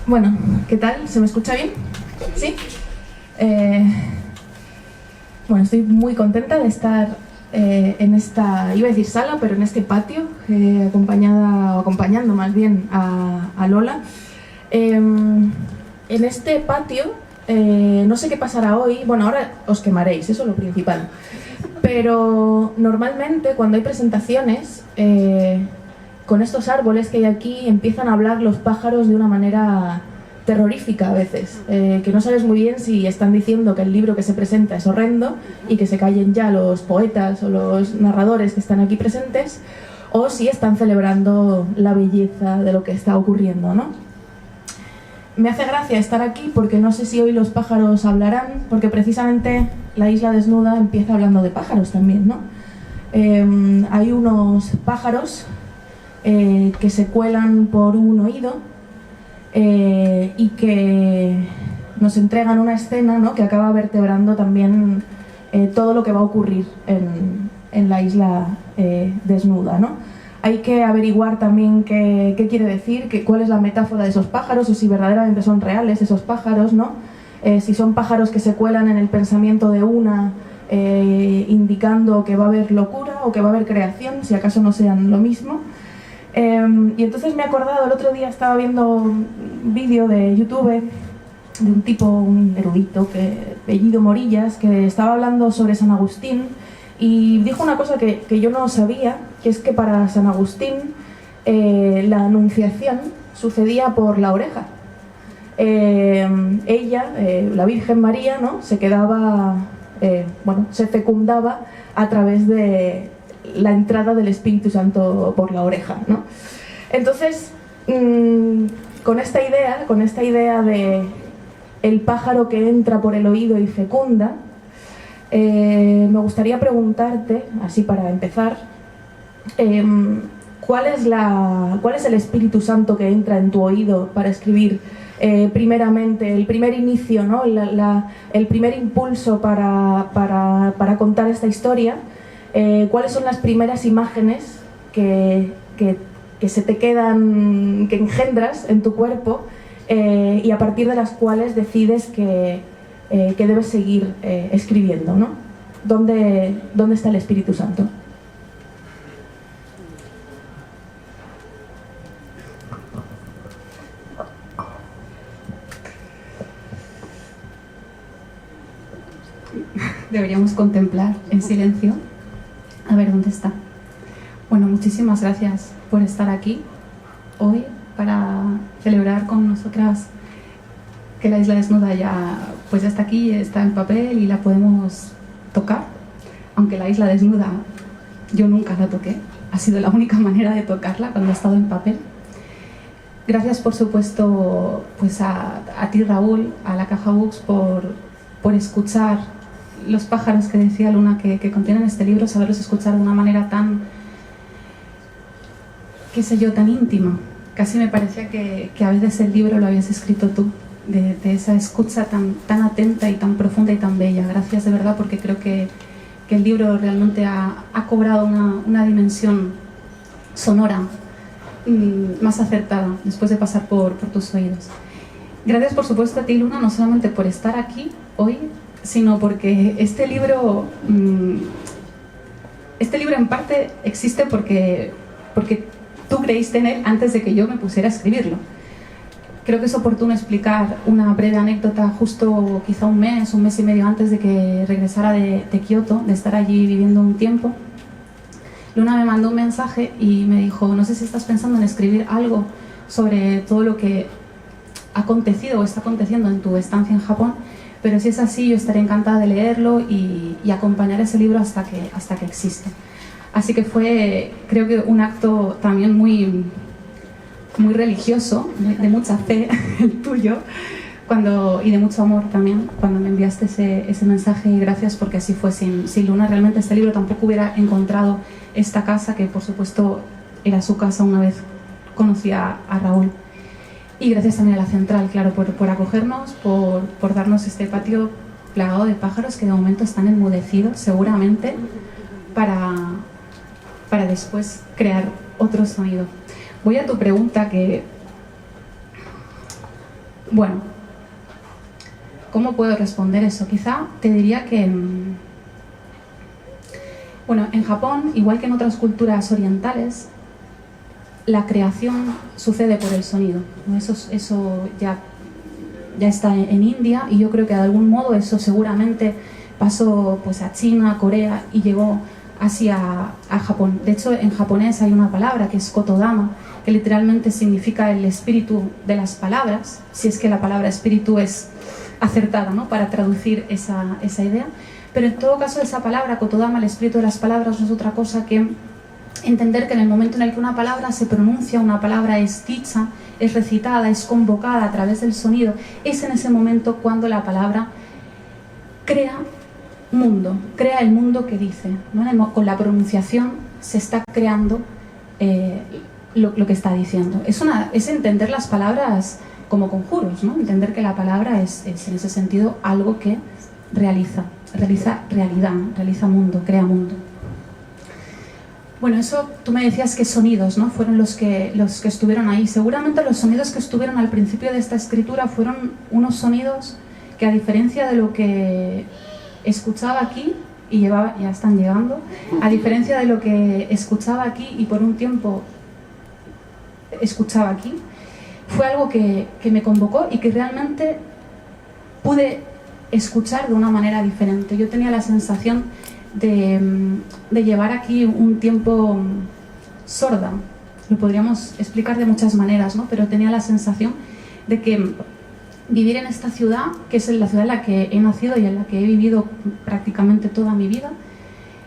Bueno, ¿qué tal? ¿Se me escucha bien? ¿Sí? Bueno, estoy muy contenta de estar en esta, iba a decir sala, pero en este patio, acompañando más bien a Lola. En este patio, no sé qué pasará hoy, bueno, ahora os quemaréis, eso es lo principal. Pero normalmente cuando hay presentaciones, con estos árboles que hay aquí empiezan a hablar los pájaros de una manera terrorífica a veces, que no sabes muy bien si están diciendo que el libro que se presenta es horrendo y que se callen ya los poetas o los narradores que están aquí presentes, o si están celebrando la belleza de lo que está ocurriendo, ¿no? Me hace gracia estar aquí porque no sé si hoy los pájaros hablarán, porque precisamente La isla desnuda empieza hablando de pájaros también, ¿no? Hay unos pájaros que se cuelan por un oído y que nos entregan una escena, ¿no?, que acaba vertebrando también todo lo que va a ocurrir en la isla desnuda, ¿no? Hay que averiguar también qué quiere decir, cuál es la metáfora de esos pájaros, o si verdaderamente son reales esos pájaros, ¿no? Si son pájaros que se cuelan en el pensamiento de una, indicando que va a haber locura o que va a haber creación, si acaso no sean lo mismo. Y entonces me he acordado, el otro día estaba viendo un vídeo de YouTube de un tipo, un erudito, apellido Morillas, que estaba hablando sobre San Agustín y dijo una cosa que yo no sabía, que es que para San Agustín la anunciación sucedía por la oreja. Ella, la Virgen María, ¿no?, se quedaba, se fecundaba a través de la entrada del Espíritu Santo por la oreja, ¿no? Entonces, con esta idea de el pájaro que entra por el oído y fecunda, me gustaría preguntarte, así para empezar, ¿cuál es el Espíritu Santo que entra en tu oído para escribir primeramente, el primer inicio, ¿no?, el primer impulso para contar esta historia? ¿Cuáles son las primeras imágenes que se te quedan, que engendras en tu cuerpo y a partir de las cuales decides que debes seguir escribiendo, ¿no? ¿Dónde está el Espíritu Santo? Deberíamos contemplar en silencio a ver dónde está. Bueno, muchísimas gracias por estar aquí hoy para celebrar con nosotras que la isla desnuda ya está aquí, está en papel y la podemos tocar. Aunque la isla desnuda yo nunca la toqué, ha sido la única manera de tocarla cuando ha estado en papel. Gracias, por supuesto, a ti, Raúl, a la Caja Books por escuchar los pájaros que decía Luna que contienen este libro, saberlos escuchar de una manera tan, qué sé yo, tan íntima. Casi me parecía que a veces el libro lo habías escrito tú, de esa escucha tan atenta y tan profunda y tan bella. Gracias de verdad, porque creo que el libro realmente ha cobrado una dimensión sonora más acertada después de pasar por tus oídos. Gracias, por supuesto, a ti, Luna, no solamente por estar aquí hoy, sino porque este libro en parte existe porque tú creíste en él antes de que yo me pusiera a escribirlo. Creo que es oportuno explicar una breve anécdota. Justo quizá un mes y medio antes de que regresara de Kioto, de estar allí viviendo un tiempo, Luna me mandó un mensaje y me dijo: no sé si estás pensando en escribir algo sobre todo lo que ha acontecido o está aconteciendo en tu estancia en Japón, pero si es así, yo estaré encantada de leerlo y acompañar ese libro hasta que exista. Así que fue, creo que, un acto también muy religioso, de mucha fe, el tuyo, y de mucho amor también, cuando me enviaste ese mensaje. Y gracias, porque así fue. Sin Luna realmente este libro tampoco hubiera encontrado esta casa, que por supuesto era su casa una vez conocí a Raúl. Y gracias también a la Central, claro, por acogernos, por darnos este patio plagado de pájaros que de momento están enmudecidos, seguramente, para después crear otro sonido. Voy a tu pregunta, que Bueno, ¿cómo puedo responder eso? Quizá te diría que, bueno, en Japón, igual que en otras culturas orientales, la creación sucede por el sonido, ¿no? Eso ya está en India, y yo creo que de algún modo eso seguramente pasó pues a China, a Corea y llegó así a Japón. De hecho, en japonés hay una palabra que es kotodama, que literalmente significa el espíritu de las palabras, si es que la palabra espíritu es acertada, ¿no?, para traducir esa idea. Pero en todo caso, esa palabra kotodama, el espíritu de las palabras, no es otra cosa que entender que en el momento en el que una palabra se pronuncia, una palabra es dicha, es recitada, es convocada a través del sonido, es en ese momento cuando la palabra crea mundo, crea el mundo que dice, ¿no? Con la pronunciación se está creando lo que está diciendo. Es entender las palabras como conjuros, ¿no? Entender que la palabra es en ese sentido algo que realiza realidad, realiza mundo, crea mundo. Bueno, eso tú me decías que sonidos, ¿no?, fueron los que estuvieron ahí. Seguramente los sonidos que estuvieron al principio de esta escritura fueron unos sonidos que, a diferencia de lo que escuchaba aquí, y ya están llegando, a diferencia de lo que escuchaba aquí y por un tiempo escuchaba aquí, fue algo que me convocó y que realmente pude escuchar de una manera diferente. Yo tenía la sensación de llevar aquí un tiempo sorda. Lo podríamos explicar de muchas maneras, ¿no? Pero tenía la sensación de que vivir en esta ciudad, que es la ciudad en la que he nacido y en la que he vivido prácticamente toda mi vida,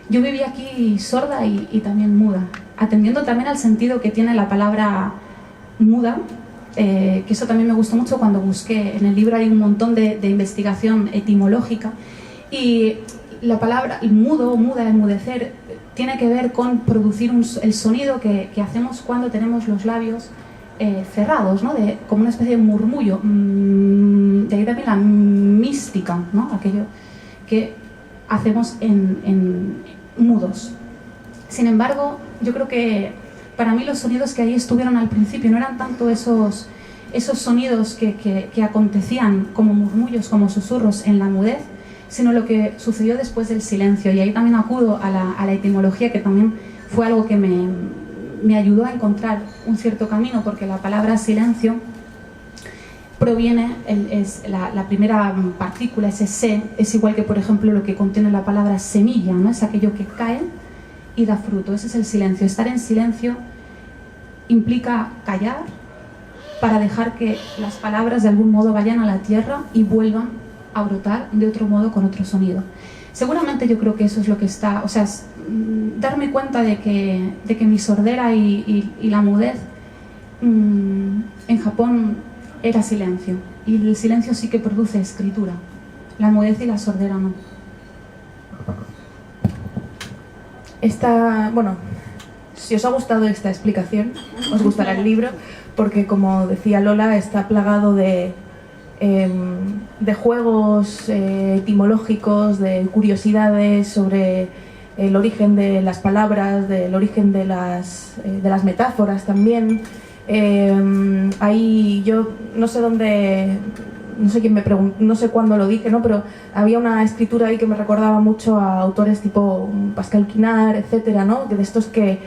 yo vivía aquí sorda y también muda, atendiendo también al sentido que tiene la palabra muda, que eso también me gustó mucho cuando busqué. En el libro hay un montón de investigación etimológica, y la palabra mudo, muda, enmudecer, tiene que ver con producir el sonido que hacemos cuando tenemos los labios cerrados, ¿no? Como una especie de murmullo. De ahí también la mística, ¿no?, aquello que hacemos en mudos. Sin embargo, yo creo que para mí los sonidos que ahí estuvieron al principio no eran tanto esos sonidos que acontecían como murmullos, como susurros en la mudez, sino lo que sucedió después del silencio. Y ahí también acudo a la etimología, que también fue algo que me ayudó a encontrar un cierto camino, porque la palabra silencio proviene, la primera partícula, ese se, es igual que, por ejemplo, lo que contiene la palabra semilla, ¿no? Es aquello que cae y da fruto. Ese es el silencio. Estar en silencio implica callar para dejar que las palabras de algún modo vayan a la tierra y vuelvan a brotar de otro modo, con otro sonido. Seguramente yo creo que eso es lo que está, o sea, es darme cuenta de que mi sordera y la mudez en Japón era silencio, y el silencio sí que produce escritura, la mudez y la sordera no. Bueno, si os ha gustado esta explicación, os gustará el libro, porque, como decía Lola, está plagado de juegos etimológicos, de curiosidades sobre el origen de las palabras, del origen de las metáforas también. Ahí yo no sé dónde, no sé quién me preguntó, no sé cuándo lo dije, ¿no?, pero había una escritura ahí que me recordaba mucho a autores tipo Pascal Quinar, etcétera, ¿no?, de estos que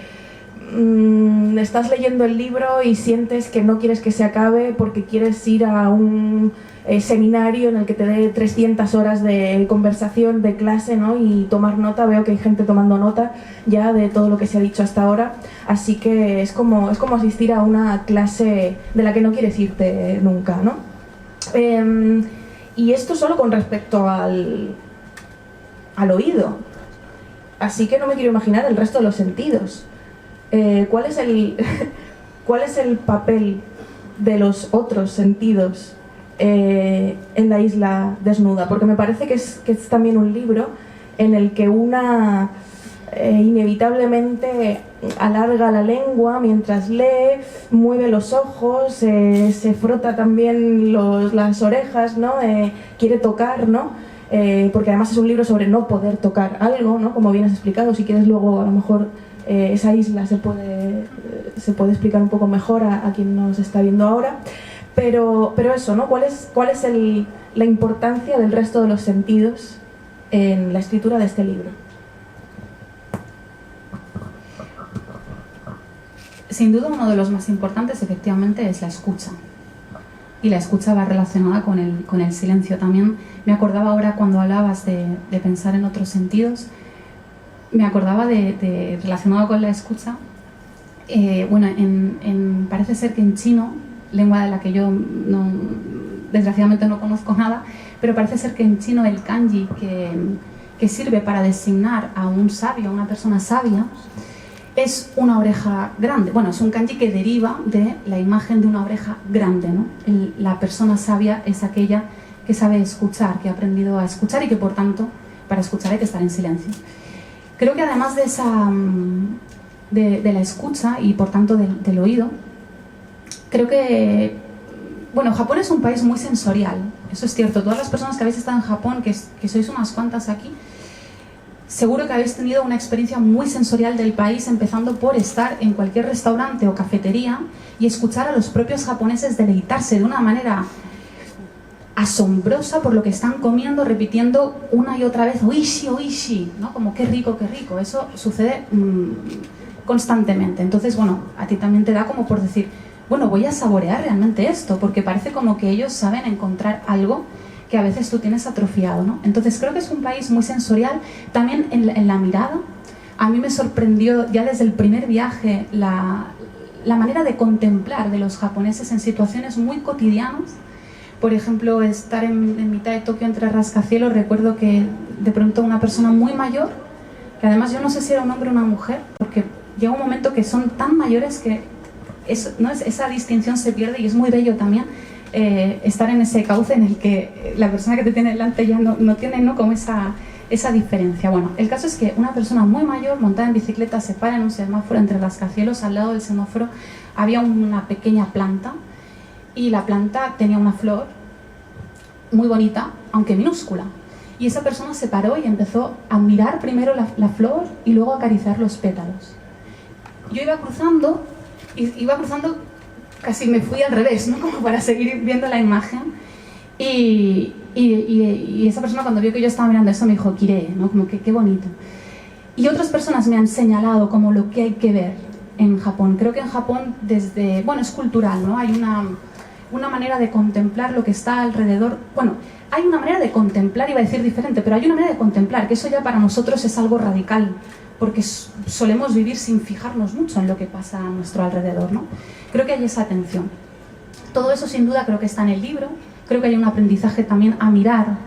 estás leyendo el libro y sientes que no quieres que se acabe porque quieres ir a un seminario en el que te dé 300 horas de conversación, de clase, ¿no?, y tomar nota. Veo que hay gente tomando nota ya de todo lo que se ha dicho hasta ahora, así que es como asistir a una clase de la que no quieres irte nunca, ¿no? Y esto solo con respecto al oído, así que no me quiero imaginar el resto de los sentidos. ¿Cuál es el papel de los otros sentidos en la isla desnuda? Porque me parece que es también un libro en el que una inevitablemente alarga la lengua mientras lee, mueve los ojos, se frota también las orejas, ¿no? Quiere tocar, ¿no? Porque además es un libro sobre no poder tocar algo, ¿no?, como bien has explicado. Si quieres, luego a lo mejor esa isla se puede explicar un poco mejor a quien nos está viendo ahora. Pero eso, ¿no? ¿Cuál es la importancia del resto de los sentidos en la escritura de este libro? Sin duda uno de los más importantes efectivamente es la escucha. Y la escucha va relacionada con el silencio. También me acordaba ahora cuando hablabas de pensar en otros sentidos, me acordaba relacionado con la escucha, bueno, parece ser que en chino, lengua de la que yo desgraciadamente no conozco nada, pero parece ser que en chino el kanji que sirve para designar a un sabio, a una persona sabia, es una oreja grande. Bueno, es un kanji que deriva de la imagen de una oreja grande, ¿no? La persona sabia es aquella que sabe escuchar, que ha aprendido a escuchar y que por tanto para escuchar hay que estar en silencio. Creo que además de la escucha y por tanto del oído, creo que, bueno, Japón es un país muy sensorial, eso es cierto. Todas las personas que habéis estado en Japón, que sois unas cuantas aquí, seguro que habéis tenido una experiencia muy sensorial del país, empezando por estar en cualquier restaurante o cafetería y escuchar a los propios japoneses deleitarse de una manera asombrosa por lo que están comiendo, repitiendo una y otra vez oishi, oishi, ¿no? Como qué rico, qué rico. Eso sucede constantemente. Entonces, bueno, a ti también te da como por decir, bueno, voy a saborear realmente esto, porque parece como que ellos saben encontrar algo que a veces tú tienes atrofiado, ¿no? Entonces creo que es un país muy sensorial. También en la mirada, a mí me sorprendió ya desde el primer viaje la manera de contemplar de los japoneses en situaciones muy cotidianas. Por ejemplo, estar en mitad de Tokio entre rascacielos, recuerdo que de pronto una persona muy mayor, que además yo no sé si era un hombre o una mujer, porque llega un momento que son tan mayores que esa distinción se pierde, y es muy bello también estar en ese cauce en el que la persona que te tiene delante ya no tiene, ¿no?, como esa diferencia. Bueno, el caso es que una persona muy mayor montada en bicicleta se para en un semáforo entre rascacielos. Al lado del semáforo había una pequeña planta y la planta tenía una flor muy bonita, aunque minúscula. Y esa persona se paró y empezó a mirar primero la flor y luego a acariciar los pétalos. Yo iba cruzando, casi me fui al revés, ¿no?, como para seguir viendo la imagen. Y esa persona, cuando vio que yo estaba mirando eso, me dijo, Kirei, ¿no?, como que qué bonito. Y otras personas me han señalado como lo que hay que ver en Japón. Creo que en Japón bueno, es cultural, ¿no? Hay una manera de contemplar lo que está alrededor. Bueno, hay una manera de contemplar, iba a decir diferente, pero hay una manera de contemplar, que eso ya para nosotros es algo radical, porque solemos vivir sin fijarnos mucho en lo que pasa a nuestro alrededor, ¿no? Creo que hay esa atención. Todo eso sin duda creo que está en el libro. Creo que hay un aprendizaje también a mirar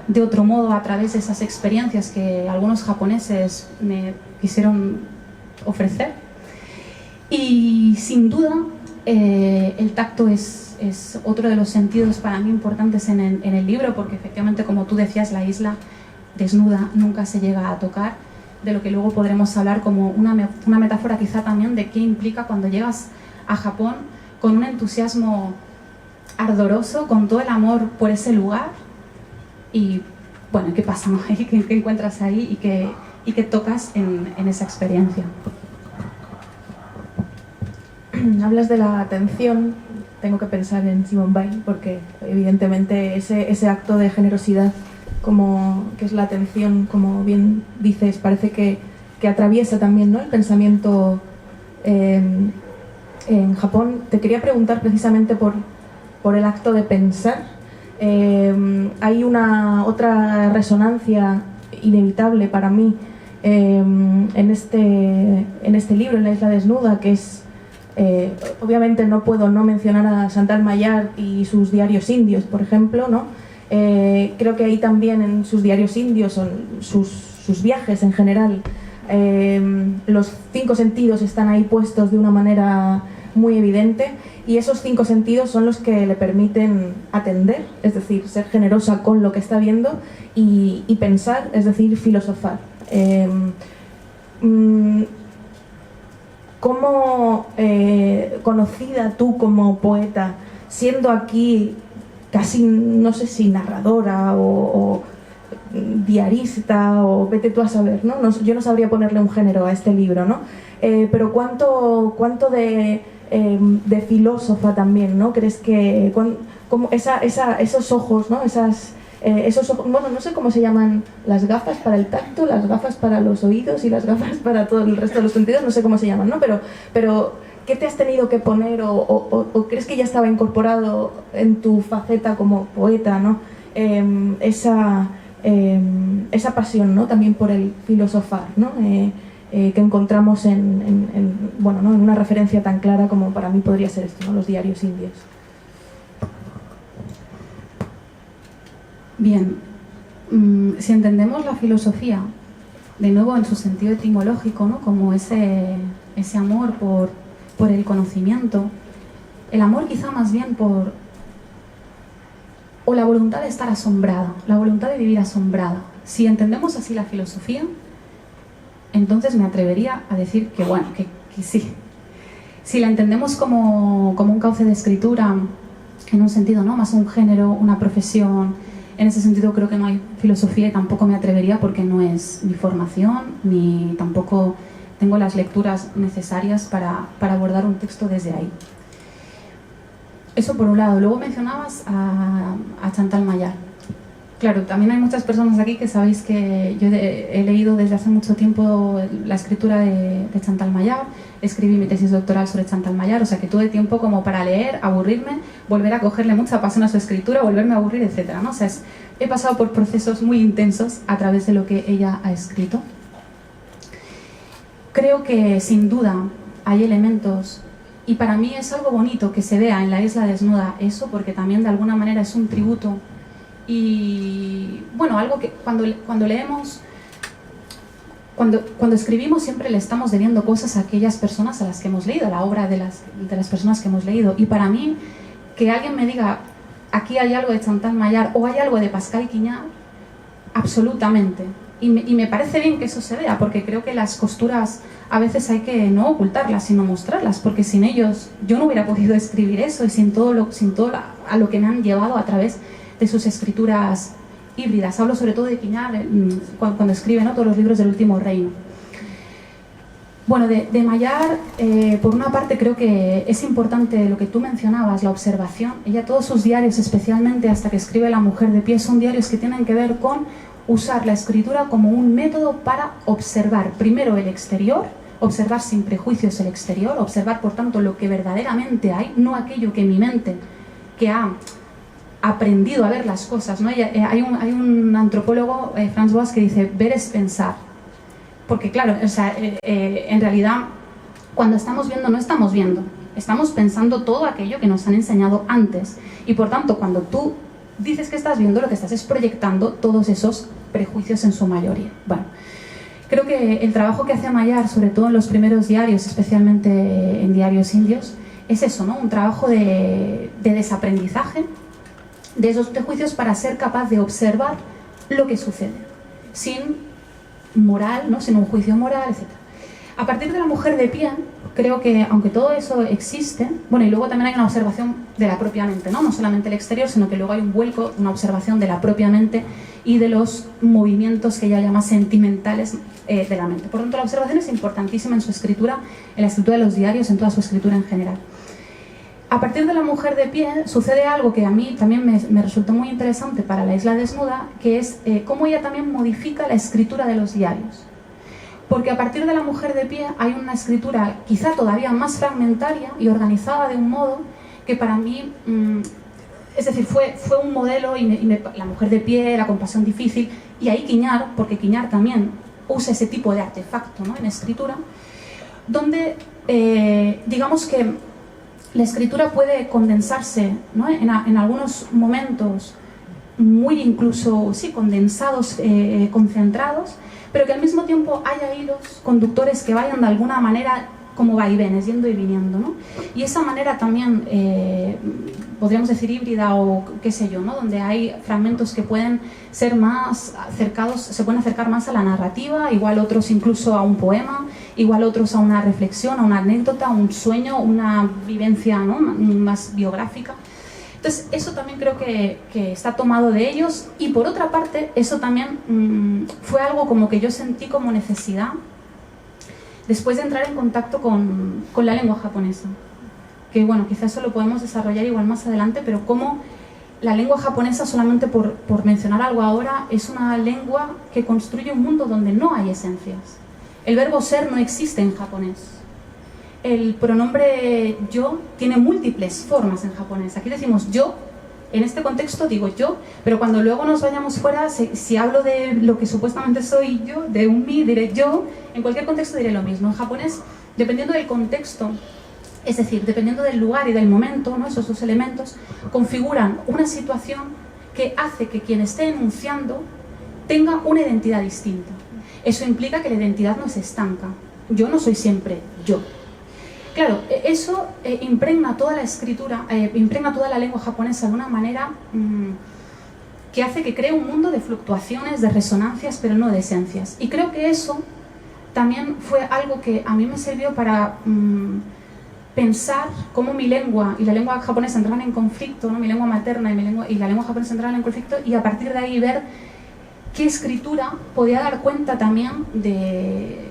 de otro modo a través de esas experiencias que algunos japoneses me quisieron ofrecer. Y sin duda el tacto es otro de los sentidos para mí importantes en el libro, porque efectivamente, como tú decías, la isla desnuda nunca se llega a tocar, de lo que luego podremos hablar como una metáfora quizá también de qué implica cuando llegas a Japón con un entusiasmo ardoroso, con todo el amor por ese lugar, y bueno, ¿qué pasa, no? ¿Qué encuentras ahí y qué tocas en esa experiencia? Hablas de la atención, tengo que pensar en Simone Weil, porque evidentemente ese acto de generosidad, como que es la atención, como bien dices, parece que atraviesa también, ¿no?, el pensamiento en Japón. Te quería preguntar precisamente por el acto de pensar. Hay otra resonancia inevitable para mí en este libro, en La isla desnuda, que es obviamente no puedo no mencionar a Chantal Maillard y sus diarios indios, por ejemplo, ¿no? Creo que ahí también en sus diarios indios, son sus viajes en general, los 5 sentidos están ahí puestos de una manera muy evidente, y esos 5 sentidos son los que le permiten atender, es decir, ser generosa con lo que está viendo, y pensar, es decir, filosofar. ¿Cómo, conocida tú como poeta, siendo aquí casi, no sé si narradora o diarista, o vete tú a saber, ¿no? Yo no sabría ponerle un género a este libro, ¿no? Pero ¿cuánto de de filósofa también, ¿no? ¿Crees que como esos ojos, ¿no? Esos ojos, bueno, no sé cómo se llaman, las gafas para el tacto, las gafas para los oídos y las gafas para todo el resto de los sentidos, no sé cómo se llaman, ¿no? Pero ¿qué te has tenido que poner o crees que ya estaba incorporado en tu faceta como poeta, ¿no? Esa pasión, ¿no? También por el filosofar, ¿no? Que encontramos bueno, ¿no? En una referencia tan clara como para mí podría ser esto, ¿no? Los diarios indios. Bien, si entendemos la filosofía, de nuevo en su sentido etimológico, ¿no? Como ese amor por el conocimiento, el amor quizá más bien o la voluntad de estar asombrada, la voluntad de vivir asombrada. Si entendemos así la filosofía, entonces me atrevería a decir que bueno, que sí. Si la entendemos como un cauce de escritura, en un sentido, ¿no? Más un género, una profesión, en ese sentido creo que no hay filosofía y tampoco me atrevería porque no es mi formación, ni tampoco tengo las lecturas necesarias para abordar un texto desde ahí. Eso por un lado. Luego mencionabas a Chantal Mayar. Claro, también hay muchas personas aquí que sabéis que yo he leído desde hace mucho tiempo la escritura de Chantal Mayar, escribí mi tesis doctoral sobre Chantal Mayar, o sea que tuve tiempo como para leer, aburrirme, volver a cogerle mucha pasión a su escritura, volverme a aburrir, etc., ¿no? O sea, he pasado por procesos muy intensos a través de lo que ella ha escrito. Creo que sin duda hay elementos, y para mí es algo bonito que se vea en La Isla Desnuda eso, porque también de alguna manera es un tributo. Y bueno, algo que cuando leemos, cuando escribimos siempre le estamos debiendo cosas a aquellas personas a las que hemos leído, a la obra de las personas que hemos leído. Y para mí, que alguien me diga, aquí hay algo de Chantal Mayar o hay algo de Pascal Quignard, absolutamente. Y me parece bien que eso se vea, porque creo que las costuras a veces hay que no ocultarlas, sino mostrarlas, porque sin ellos yo no hubiera podido escribir eso y sin todo a lo que me han llevado a través de sus escrituras híbridas. Hablo sobre todo de Quignard cuando escribe, ¿no? Todos los libros del Último Reino. Bueno, de Mayar, por una parte creo que es importante lo que tú mencionabas, la observación. Ella, todos sus diarios, especialmente hasta que escribe La mujer de pie, son diarios que tienen que ver con usar la escritura como un método para observar primero el exterior, observar sin prejuicios el exterior, observar por tanto lo que verdaderamente hay, no aquello que mi mente, que ha aprendido a ver las cosas, ¿no? Hay un antropólogo, Franz Boas, que dice, ver es pensar. Porque claro, o sea, en realidad cuando estamos viendo no estamos viendo, estamos pensando todo aquello que nos han enseñado antes. Y por tanto, cuando tú dices que estás viendo, lo que estás es proyectando todos esos prejuicios en su mayoría. Bueno, creo que el trabajo que hace Mayar, sobre todo en los primeros diarios, especialmente en diarios indios, es eso, ¿no? Un trabajo de desaprendizaje de esos prejuicios para ser capaz de observar lo que sucede, sin moral, ¿no? Sin un juicio moral, etc. A partir de La mujer de pie, creo que, aunque todo eso existe, bueno, y luego también hay una observación de la propia mente, ¿no? No solamente el exterior, sino que luego hay un vuelco, una observación de la propia mente y de los movimientos que ella llama sentimentales de la mente. Por tanto, la observación es importantísima en su escritura, en la escritura de los diarios, en toda su escritura en general. A partir de La mujer de pie sucede algo que a mí también me resultó muy interesante para La isla desnuda, que es cómo ella también modifica la escritura de los diarios. Porque a partir de La mujer de pie hay una escritura quizá todavía más fragmentaria y organizada de un modo que para mí, es decir, fue un modelo, La mujer de pie, La compasión difícil, y ahí Quignard, porque Quignard también usa ese tipo de artefacto, ¿no? En escritura, donde digamos que la escritura puede condensarse, ¿no? En algunos momentos muy incluso, sí, condensados, concentrados, pero que al mismo tiempo haya hilos conductores que vayan de alguna manera como vaivenes, yendo y viniendo, ¿no? Y esa manera también, podríamos decir híbrida o qué sé yo, ¿no? Donde hay fragmentos que pueden ser más acercados, se pueden acercar más a la narrativa, igual otros incluso a un poema, igual otros a una reflexión, a una anécdota, a un sueño, una vivencia, ¿no? Más biográfica. Entonces, eso también creo que está tomado de ellos, y por otra parte, eso también fue algo como que yo sentí como necesidad después de entrar en contacto con la lengua japonesa. que bueno, quizás eso lo podemos desarrollar igual más adelante, pero cómo la lengua japonesa, solamente por mencionar algo ahora, es una lengua que construye un mundo donde no hay esencias. El verbo ser no existe en japonés. El pronombre yo tiene múltiples formas en japonés. Aquí decimos yo, en este contexto digo yo, pero cuando luego nos vayamos fuera, si hablo de lo que supuestamente soy yo, de un mí, diré yo, en cualquier contexto diré lo mismo. En japonés, dependiendo del contexto, es decir, dependiendo del lugar y del momento, ¿no? Esos dos elementos configuran una situación que hace que quien esté enunciando tenga una identidad distinta. Eso implica que la identidad no se estanca. Yo no soy siempre yo. Claro, eso impregna toda la escritura, impregna toda la lengua japonesa de una manera que hace que cree un mundo de fluctuaciones, de resonancias, pero no de esencias. Y creo que eso también fue algo que a mí me sirvió para pensar cómo mi lengua y la lengua japonesa entraban en conflicto, ¿no? Mi lengua materna y la lengua japonesa entraban en conflicto, y a partir de ahí ver qué escritura podía dar cuenta también de,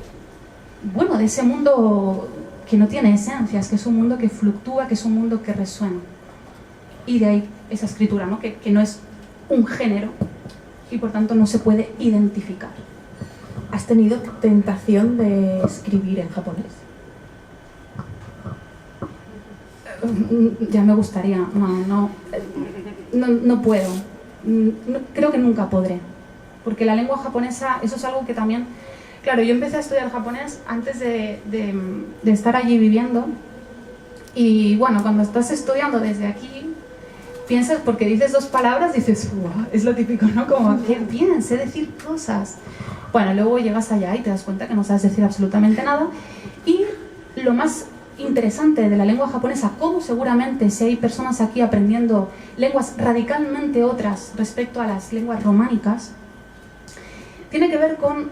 bueno, de ese mundo que no tiene esencias, que es un mundo que fluctúa, que es un mundo que resuena. Y de ahí esa escritura, ¿no? Que no es un género y por tanto no se puede identificar. ¿Has tenido tentación de escribir en japonés? Ya me gustaría, no puedo. Creo que nunca podré. Porque la lengua japonesa, eso es algo que también... Claro, yo empecé a estudiar japonés antes de estar allí viviendo. Y bueno, cuando estás estudiando desde aquí, piensas, porque dices dos palabras, dices, ¡wow! Es lo típico, ¿no? Como, qué bien, sé decir cosas. Bueno, luego llegas allá y te das cuenta que no sabes decir absolutamente nada. Y lo más interesante de la lengua japonesa, como seguramente si hay personas aquí aprendiendo lenguas radicalmente otras respecto a las lenguas románicas, tiene que ver con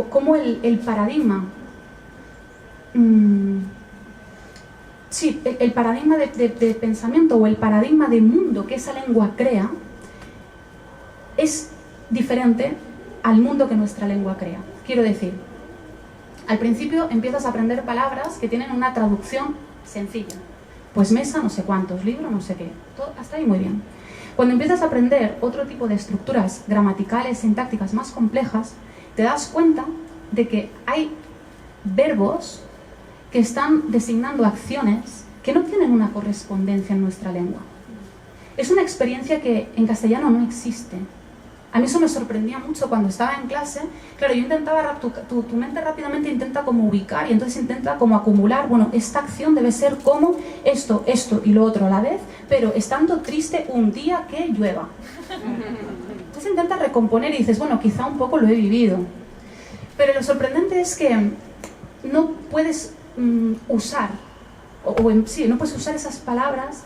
cómo el paradigma, el paradigma de pensamiento o el paradigma de mundo que esa lengua crea es diferente al mundo que nuestra lengua crea. Quiero decir, al principio empiezas a aprender palabras que tienen una traducción sencilla. Pues mesa, no sé cuántos, libro, no sé qué. Todo, hasta ahí muy bien. Cuando empiezas a aprender otro tipo de estructuras gramaticales, sintácticas más complejas, te das cuenta de que hay verbos que están designando acciones que no tienen una correspondencia en nuestra lengua. Es una experiencia que en castellano no existe. A mí eso me sorprendía mucho cuando estaba en clase. Claro, yo intentaba, tu mente rápidamente intenta como ubicar y entonces intenta como acumular, bueno, esta acción debe ser como esto y lo otro a la vez, pero estando triste un día que llueva. Entonces intenta recomponer y dices, bueno, quizá un poco lo he vivido. Pero lo sorprendente es que no puedes usar, no puedes usar esas palabras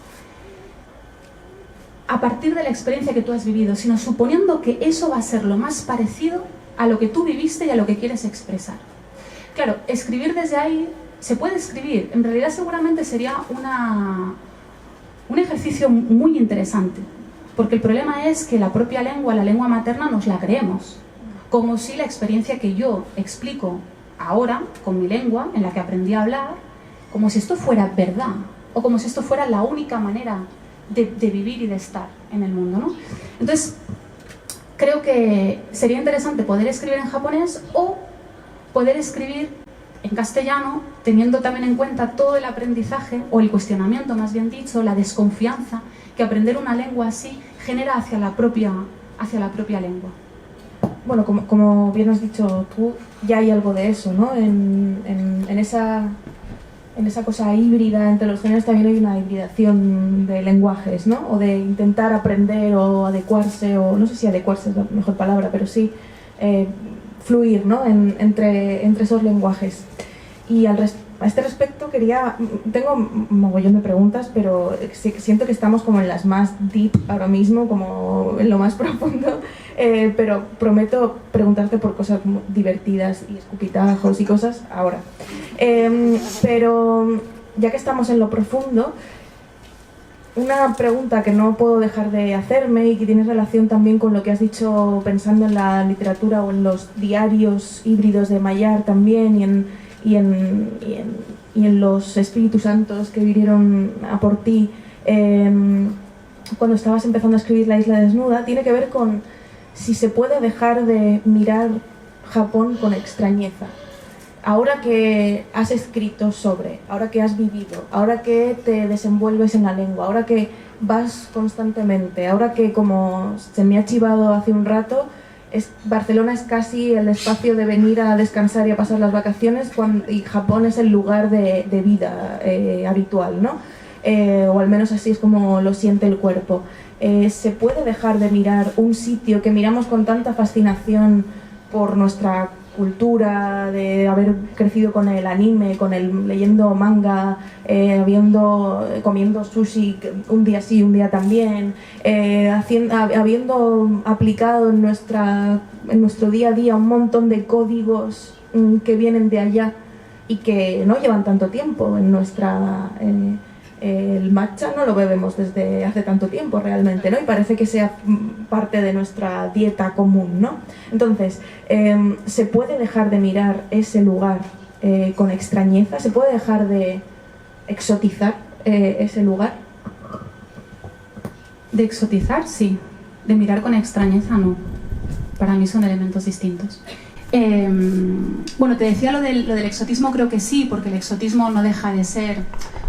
a partir de la experiencia que tú has vivido, sino suponiendo que eso va a ser lo más parecido a lo que tú viviste y a lo que quieres expresar. Claro, escribir desde ahí, se puede escribir, en realidad seguramente sería un ejercicio muy interesante, porque el problema es que la propia lengua, la lengua materna, nos la creemos, como si la experiencia que yo explico ahora, con mi lengua, en la que aprendí a hablar, como si esto fuera verdad, o como si esto fuera la única manera de vivir y de estar en el mundo, ¿no? Entonces, creo que sería interesante poder escribir en japonés o poder escribir en castellano, teniendo también en cuenta todo el aprendizaje, o el cuestionamiento, más bien dicho, la desconfianza que aprender una lengua así genera hacia la propia lengua. Bueno, como bien has dicho tú, ya hay algo de eso, ¿no? En esa cosa híbrida entre los géneros también hay una hibridación de lenguajes, ¿no? O de intentar aprender o adecuarse, o no sé si adecuarse es la mejor palabra, pero sí fluir, ¿no? entre esos lenguajes. Y a este respecto tengo un mogollón de preguntas, pero siento que estamos como en las más deep ahora mismo, como en lo más profundo, pero prometo preguntarte por cosas divertidas y escupitajos y cosas ahora. Pero ya que estamos en lo profundo, una pregunta que no puedo dejar de hacerme y que tiene relación también con lo que has dicho pensando en la literatura o en los diarios híbridos de Mayar también y y en los Espíritus Santos que vinieron a por ti cuando estabas empezando a escribir La isla desnuda, tiene que ver con si se puede dejar de mirar Japón con extrañeza. Ahora que has escrito sobre, ahora que has vivido, ahora que te desenvuelves en la lengua, ahora que vas constantemente, ahora que, como se me ha chivado hace un rato, Barcelona es casi el espacio de venir a descansar y a pasar las vacaciones, y Japón es el lugar de vida habitual, ¿no? O al menos así es como lo siente el cuerpo. ¿Se puede dejar de mirar un sitio que miramos con tanta fascinación por nuestra cultura, de haber crecido con el anime, leyendo manga, comiendo sushi un día sí, un día también, habiendo aplicado en nuestro día a día un montón de códigos que vienen de allá y que no llevan tanto tiempo en nuestra... el matcha no lo bebemos desde hace tanto tiempo realmente, ¿no? Y parece que sea parte de nuestra dieta común, ¿no? Entonces, ¿se puede dejar de mirar ese lugar con extrañeza? ¿Se puede dejar de exotizar ese lugar? De exotizar, sí. De mirar con extrañeza, no. Para mí son elementos distintos. Bueno, te decía lo del exotismo, creo que sí, porque el exotismo no deja de ser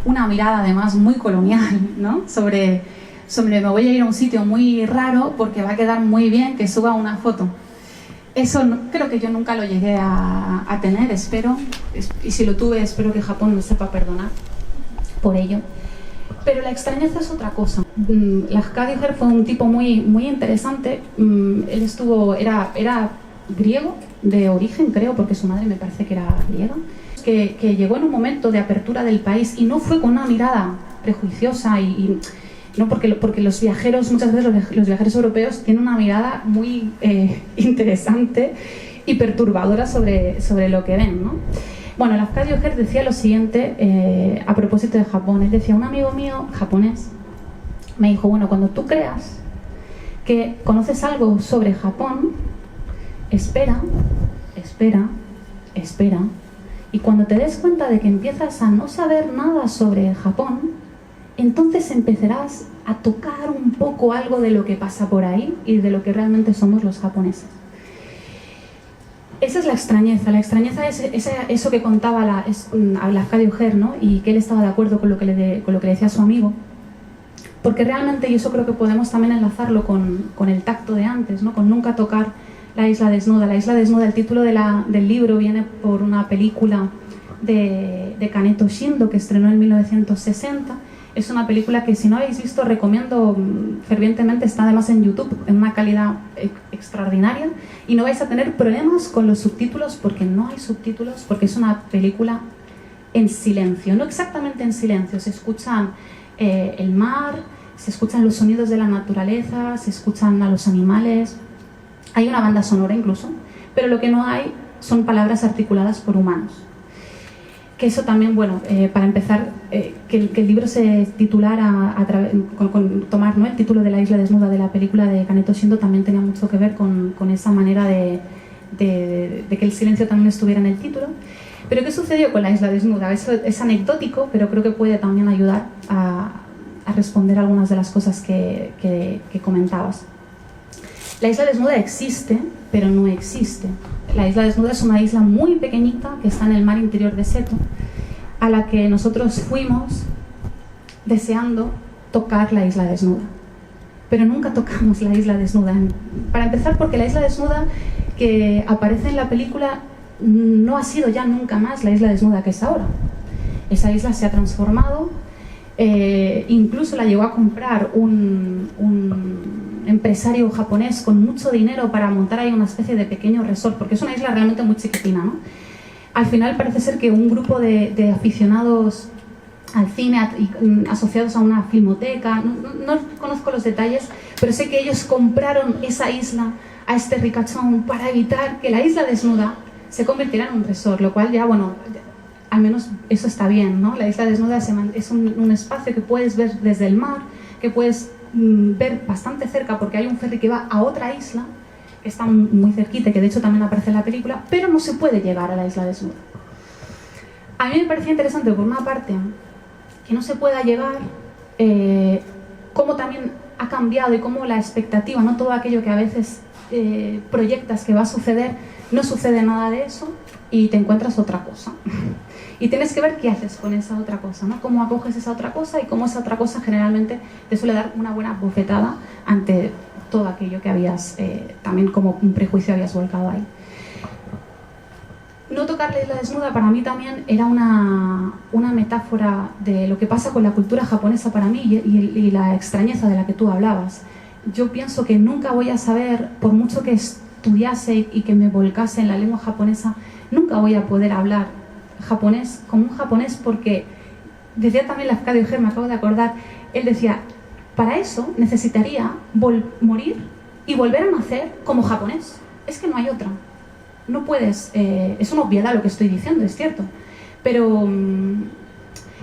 una mirada además muy colonial, ¿no? Sobre me voy a ir a un sitio muy raro porque va a quedar muy bien que suba una foto. Eso creo que yo nunca lo llegué a tener, espero, y si lo tuve, espero que Japón me sepa perdonar por ello. Pero la extrañeza es otra cosa. Lafcadio Heer fue un tipo muy, muy interesante. Él era griego de origen, creo, porque su madre me parece que era griega, que llegó en un momento de apertura del país y no fue con una mirada prejuiciosa y no porque los viajeros, muchas veces los viajeros europeos tienen una mirada muy interesante y perturbadora sobre lo que ven, ¿no? Bueno, Lafcadio Heer decía lo siguiente a propósito de Japón. Él decía, un amigo mío japonés me dijo, bueno, cuando tú creas que conoces algo sobre Japón, espera, y cuando te des cuenta de que empiezas a no saber nada sobre Japón, entonces empezarás a tocar un poco algo de lo que pasa por ahí y de lo que realmente somos los japoneses. Esa es la extrañeza. La extrañeza es eso que contaba Lafcadio Heer, ¿no? Y que él estaba de acuerdo con lo que le decía su amigo. Porque realmente, y eso creo que podemos también enlazarlo con el tacto de antes, ¿no? Con nunca tocar La isla desnuda. La isla desnuda, el título del libro viene por una película de Kaneto Shindo que estrenó en 1960. Es una película que, si no habéis visto, recomiendo fervientemente. Está además en YouTube en una calidad extraordinaria y no vais a tener problemas con los subtítulos porque no hay subtítulos, porque es una película en silencio, no exactamente en silencio, se escuchan el mar, se escuchan los sonidos de la naturaleza, se escuchan a los animales. Hay una banda sonora incluso, pero lo que no hay son palabras articuladas por humanos. Que eso también, bueno, para empezar, que el libro se titulara con tomar, ¿no?, el título de La isla desnuda de la película de Kaneto Shindo también tenía mucho que ver con esa manera de que el silencio también estuviera en el título. Pero ¿qué sucedió con La isla desnuda? Eso es anecdótico, pero creo que puede también ayudar a responder algunas de las cosas que comentabas. La isla desnuda existe, pero no existe. La isla desnuda es una isla muy pequeñita que está en el mar interior de Seto, a la que nosotros fuimos deseando tocar la isla desnuda. Pero nunca tocamos la isla desnuda. Para empezar, porque la isla desnuda que aparece en la película no ha sido ya nunca más la isla desnuda que es ahora. Esa isla se ha transformado, incluso la llegó a comprar un empresario japonés con mucho dinero para montar ahí una especie de pequeño resort, porque es una isla realmente muy chiquitina, ¿no? Al final parece ser que un grupo de aficionados al cine asociados a una filmoteca, no conozco los detalles, pero sé que ellos compraron esa isla a este ricachón para evitar que la isla desnuda se convirtiera en un resort, lo cual ya, bueno, al menos eso está bien, ¿no? La isla desnuda es un espacio que puedes ver desde el mar, que puedes ver bastante cerca porque hay un ferry que va a otra isla que está muy cerquita y que de hecho también aparece en la película, pero no se puede llegar a la isla desnuda. A mí me parecía interesante, por una parte, que no se pueda llegar, cómo también ha cambiado y cómo la expectativa, no todo aquello que a veces proyectas que va a suceder, no sucede nada de eso y te encuentras otra cosa. Y tienes que ver qué haces con esa otra cosa, ¿no? Cómo acoges esa otra cosa y cómo esa otra cosa generalmente te suele dar una buena bofetada ante todo aquello que habías, también como un prejuicio habías volcado ahí. No tocar la isla desnuda para mí también era una metáfora de lo que pasa con la cultura japonesa para mí y la extrañeza de la que tú hablabas. Yo pienso que nunca voy a saber, por mucho que estudiase y que me volcase en la lengua japonesa, nunca voy a poder hablar japonés como un japonés, porque decía también Lafcadio Heger, me acabo de acordar, él decía, para eso necesitaría morir y volver a nacer como japonés. Es que no hay otra. No puedes, es una obviedad lo que estoy diciendo, es cierto, pero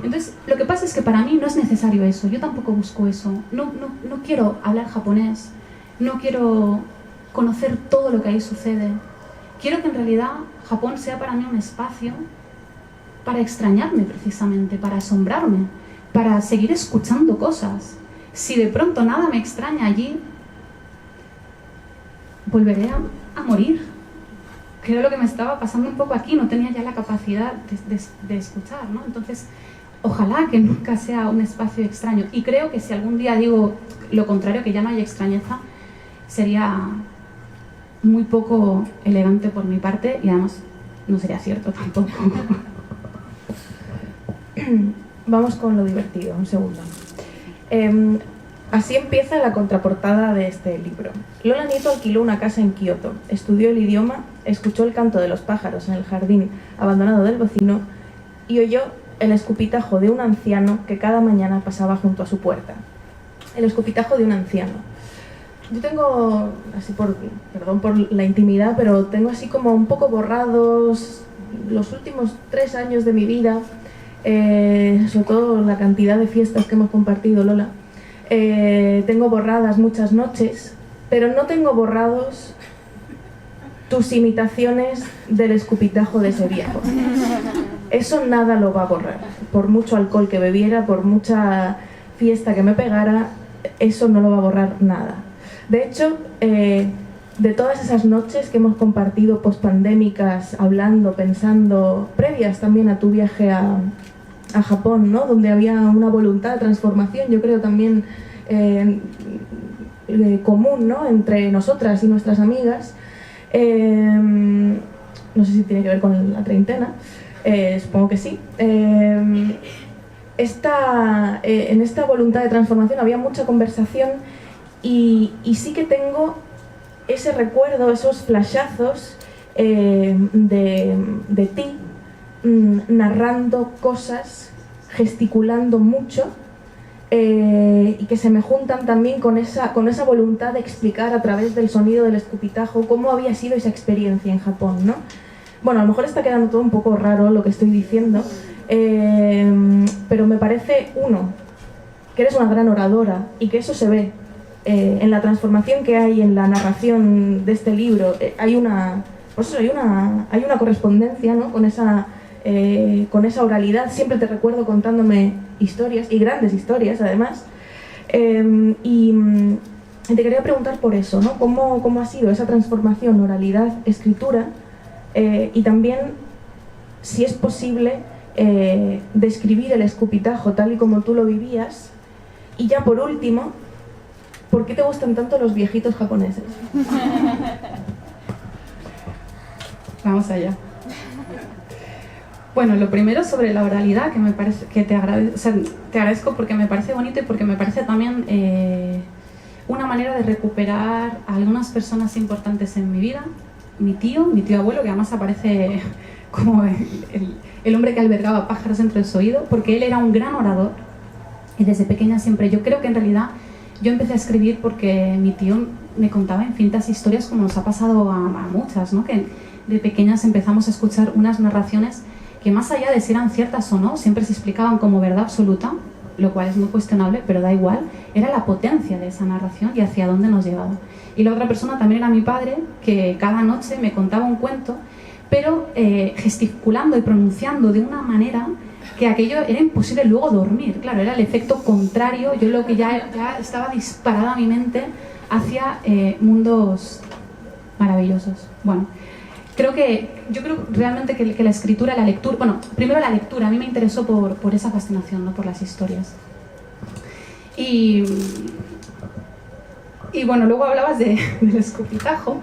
entonces lo que pasa es que para mí no es necesario eso, yo tampoco busco eso, no quiero hablar japonés, no quiero conocer todo lo que ahí sucede, quiero que en realidad Japón sea para mí un espacio para extrañarme precisamente, para asombrarme, para seguir escuchando cosas. Si de pronto nada me extraña allí, volveré a morir. Que era lo que me estaba pasando un poco aquí, no tenía ya la capacidad de escuchar, ¿no? Entonces, ojalá que nunca sea un espacio extraño. Y creo que si algún día digo lo contrario, que ya no hay extrañeza, sería muy poco elegante por mi parte y además no sería cierto tampoco. Vamos con lo divertido, un segundo. Así empieza la contraportada de este libro. Lola Nieto alquiló una casa en Kioto, estudió el idioma, escuchó el canto de los pájaros en el jardín abandonado del vecino y oyó el escupitajo de un anciano que cada mañana pasaba junto a su puerta. El escupitajo de un anciano. Yo tengo, así perdón por la intimidad, pero tengo así como un poco borrados los últimos 3 años de mi vida, sobre todo la cantidad de fiestas que hemos compartido, Lola. Tengo borradas muchas noches, pero no tengo borrados tus imitaciones del escupitajo de ese viejo. Eso nada lo va a borrar. Por mucho alcohol que bebiera, por mucha fiesta que me pegara, eso no lo va a borrar nada. De hecho, de todas esas noches que hemos compartido pospandémicas, hablando, pensando, previas también a tu viaje a Japón, ¿no? Donde había una voluntad de transformación, yo creo también común, ¿no? Entre nosotras y nuestras amigas. No sé si tiene que ver con la treintena, supongo que sí. En esta voluntad de transformación había mucha conversación y sí que tengo ese recuerdo, esos flashazos de ti narrando cosas, gesticulando mucho, y que se me juntan también con esa voluntad de explicar a través del sonido del escupitajo cómo había sido esa experiencia en Japón, ¿no? Bueno, a lo mejor está quedando todo un poco raro lo que estoy diciendo, pero me parece, que eres una gran oradora y que eso se ve en la transformación que hay en la narración de este libro. Hay una correspondencia, ¿no? con esa oralidad. Siempre te recuerdo contándome historias, y grandes historias además, y te quería preguntar por eso, ¿no? ¿Cómo ha sido esa transformación oralidad-escritura, y también si es posible describir el escupitajo tal y como tú lo vivías? Y ya por último, ¿por qué te gustan tanto los viejitos japoneses? Vamos allá. Bueno, lo primero sobre la oralidad, que me parece que te agradezco porque me parece bonito y porque me parece también una manera de recuperar a algunas personas importantes en mi vida. Mi tío abuelo, que además aparece como el hombre que albergaba pájaros entre su oído, porque él era un gran orador y desde pequeña siempre, yo creo que en realidad yo empecé a escribir porque mi tío me contaba infinitas historias, como nos ha pasado a muchas, ¿no? Que de pequeñas empezamos a escuchar unas narraciones que, más allá de si eran ciertas o no, siempre se explicaban como verdad absoluta, lo cual es muy cuestionable, pero da igual, era la potencia de esa narración y hacia dónde nos llevaba. Y la otra persona también era mi padre, que cada noche me contaba un cuento, pero gesticulando y pronunciando de una manera que aquello era imposible luego dormir. Claro, era el efecto contrario. Yo lo que ya estaba disparada mi mente hacia mundos maravillosos. Bueno, yo creo realmente que la escritura, la lectura... Bueno, primero la lectura. A mí me interesó por esa fascinación, ¿no? Por las historias. Y bueno, luego hablabas del escupitajo.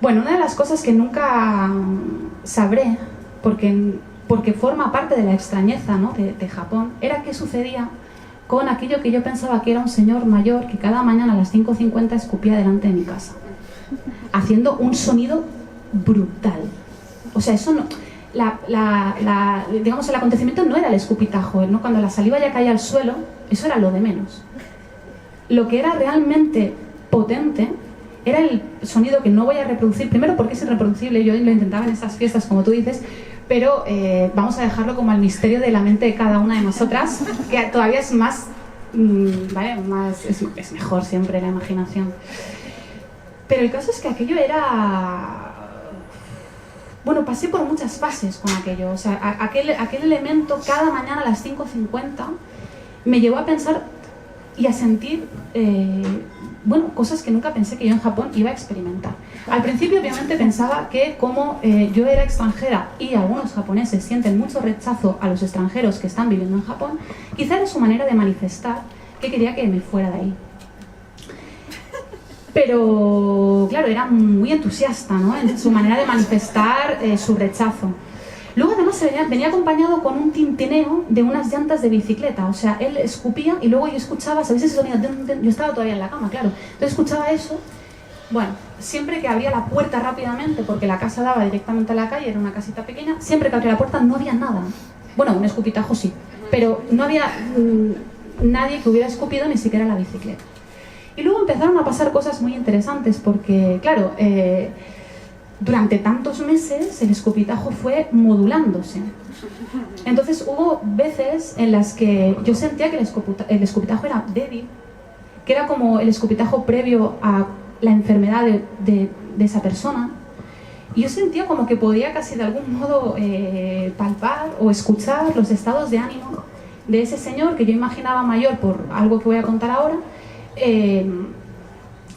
Bueno, una de las cosas que nunca sabré, porque forma parte de la extrañeza, ¿no? de Japón, era qué sucedía con aquello que yo pensaba que era un señor mayor que cada mañana a las 5:50 escupía delante de mi casa, haciendo un sonido brutal. O sea, eso no... digamos, el acontecimiento no era el escupitajo, ¿no? Cuando la saliva ya caía al suelo, eso era lo de menos. Lo que era realmente potente era el sonido que no voy a reproducir, primero porque es irreproducible, yo lo intentaba en estas fiestas, como tú dices, pero vamos a dejarlo como al misterio de la mente de cada una de nosotras, que todavía es más, ¿vale? Es mejor siempre la imaginación. Pero el caso es que aquello era... Bueno, pasé por muchas fases con aquello, o sea, aquel elemento cada mañana a las 5:50 me llevó a pensar y a sentir, bueno, cosas que nunca pensé que yo en Japón iba a experimentar. Al principio obviamente pensaba que como yo era extranjera y algunos japoneses sienten mucho rechazo a los extranjeros que están viviendo en Japón, quizá era su manera de manifestar que quería que me fuera de ahí. Pero, claro, era muy entusiasta, ¿no? En su manera de manifestar su rechazo. Luego, además, venía acompañado con un tintineo de unas llantas de bicicleta. O sea, él escupía y luego yo escuchaba, ¿sabéis ese sonido? Yo estaba todavía en la cama, claro. Entonces escuchaba eso. Bueno, siempre que abría la puerta rápidamente, porque la casa daba directamente a la calle, era una casita pequeña, siempre que abría la puerta no había nada. Bueno, un escupitajo sí, pero no había nadie que hubiera escupido, ni siquiera la bicicleta. Y luego empezaron a pasar cosas muy interesantes porque, claro, durante tantos meses el escupitajo fue modulándose. Entonces hubo veces en las que yo sentía que el escupitajo era débil, que era como el escupitajo previo a la enfermedad de esa persona. Y yo sentía como que podía casi de algún modo palpar o escuchar los estados de ánimo de ese señor que yo imaginaba mayor por algo que voy a contar ahora.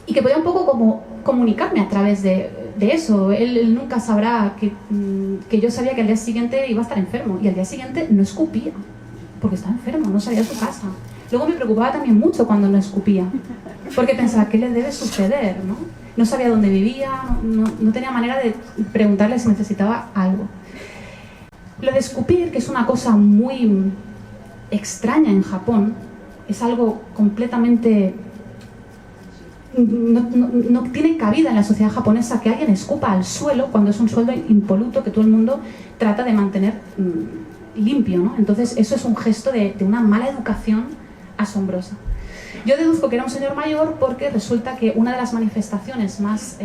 Y que podía un poco como comunicarme a través de eso. Él nunca sabrá que yo sabía que al día siguiente iba a estar enfermo y al día siguiente no escupía porque estaba enfermo, no salía de su casa. Luego me preocupaba también mucho cuando no escupía porque pensaba, ¿qué le debe suceder? No sabía dónde vivía, no tenía manera de preguntarle si necesitaba algo. Lo de escupir, que es una cosa muy extraña en Japón, es algo completamente... No tiene cabida en la sociedad japonesa que alguien escupa al suelo cuando es un suelo impoluto que todo el mundo trata de mantener limpio, ¿no? Entonces eso es un gesto de una mala educación asombrosa. Yo deduzco que era un señor mayor porque resulta que una de las manifestaciones más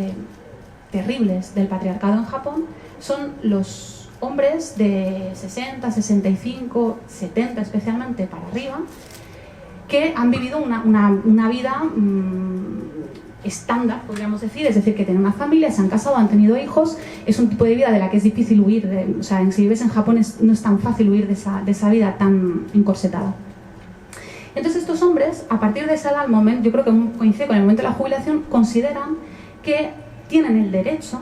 terribles del patriarcado en Japón son los hombres de 60, 65, 70 especialmente para arriba, que han vivido una vida estándar, podríamos decir, es decir, que tienen una familia, se han casado, han tenido hijos. Es un tipo de vida de la que es difícil huir, o sea, si vives en Japón no es tan fácil huir de esa vida tan encorsetada. Entonces estos hombres, a partir de esa edad, yo creo que coincide con el momento de la jubilación, consideran que tienen el derecho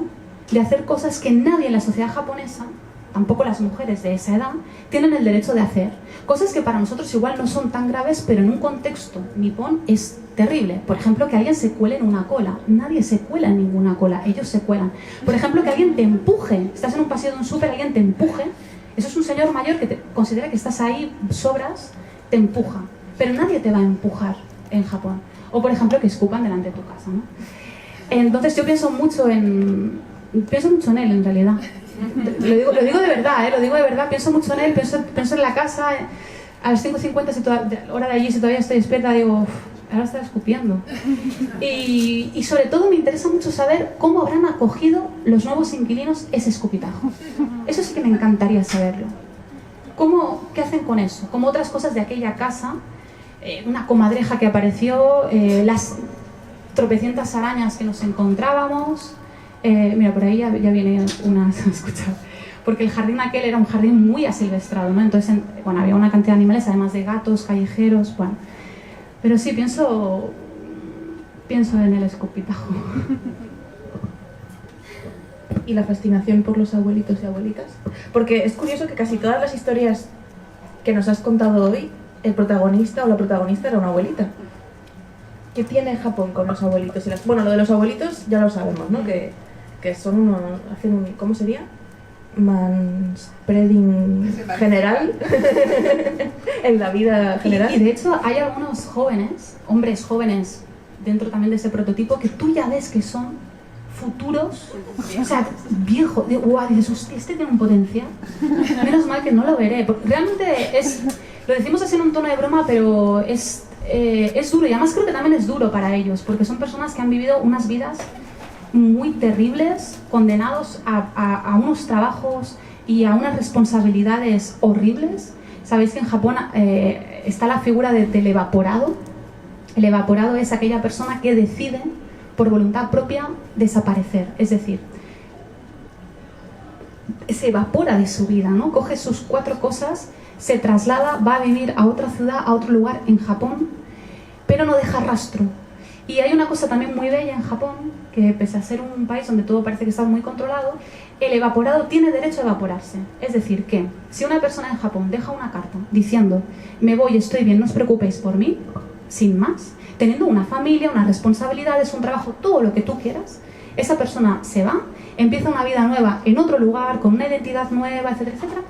de hacer cosas que nadie en la sociedad japonesa, tampoco las mujeres de esa edad, tienen el derecho de hacer. Cosas que para nosotros igual no son tan graves, pero en un contexto nipón es terrible. Por ejemplo, que alguien se cuele en una cola. Nadie se cuela en ninguna cola, ellos se cuelan. Por ejemplo, que alguien te empuje. Estás en un pasillo de un súper, alguien te empuje. Eso es un señor mayor que considera que estás ahí, sobras, te empuja. Pero nadie te va a empujar en Japón. O, por ejemplo, que escupan delante de tu casa, ¿no? Entonces yo pienso mucho en él, en realidad. Lo digo de verdad, lo digo de verdad, pienso mucho en él, pienso en la casa, a las 5:50, hora de allí, si todavía estoy despierta, digo, ahora está escupiendo. Y sobre todo me interesa mucho saber cómo habrán acogido los nuevos inquilinos ese escupitajo. Eso sí que me encantaría saberlo. ¿Qué hacen con eso? Como otras cosas de aquella casa, una comadreja que apareció, las tropecientas arañas que nos encontrábamos, Mira, por ahí ya viene una... escuchar. Porque el jardín aquel era un jardín muy asilvestrado, ¿no? Entonces, bueno, había una cantidad de animales, además de gatos, callejeros, bueno. Pero sí, pienso en el escupitajo. ¿Y la fascinación por los abuelitos y abuelitas? Porque es curioso que casi todas las historias que nos has contado hoy, el protagonista o la protagonista era una abuelita. ¿Qué tiene Japón con los abuelitos y las...? Bueno, lo de los abuelitos ya lo sabemos, ¿no? Que son unos... hacen un... ¿cómo sería? Manspreading general en la vida general. Y de hecho hay algunos jóvenes, hombres jóvenes, dentro también de ese prototipo, que tú ya ves que son futuros, o sea, viejos. Guau, dices, hostia, este tiene un potencial. Menos mal que no lo veré, porque realmente es... Lo decimos así en un tono de broma, pero es duro, y además creo que también es duro para ellos, porque son personas que han vivido unas vidas muy terribles, condenados a unos trabajos y a unas responsabilidades horribles. Sabéis que en Japón está la figura del evaporado. El evaporado es aquella persona que decide por voluntad propia desaparecer, es decir, se evapora de su vida, ¿no? Coge sus 4 cosas, se traslada, va a vivir a otra ciudad, a otro lugar en Japón, pero no deja rastro. Y hay una cosa también muy bella en Japón, que pese a ser un país donde todo parece que está muy controlado, el evaporado tiene derecho a evaporarse. Es decir, que si una persona en Japón deja una carta diciendo me voy, estoy bien, no os preocupéis por mí, sin más, teniendo una familia, unas responsabilidades, un trabajo, todo lo que tú quieras, esa persona se va, empieza una vida nueva en otro lugar, con una identidad nueva, etcétera, etcétera.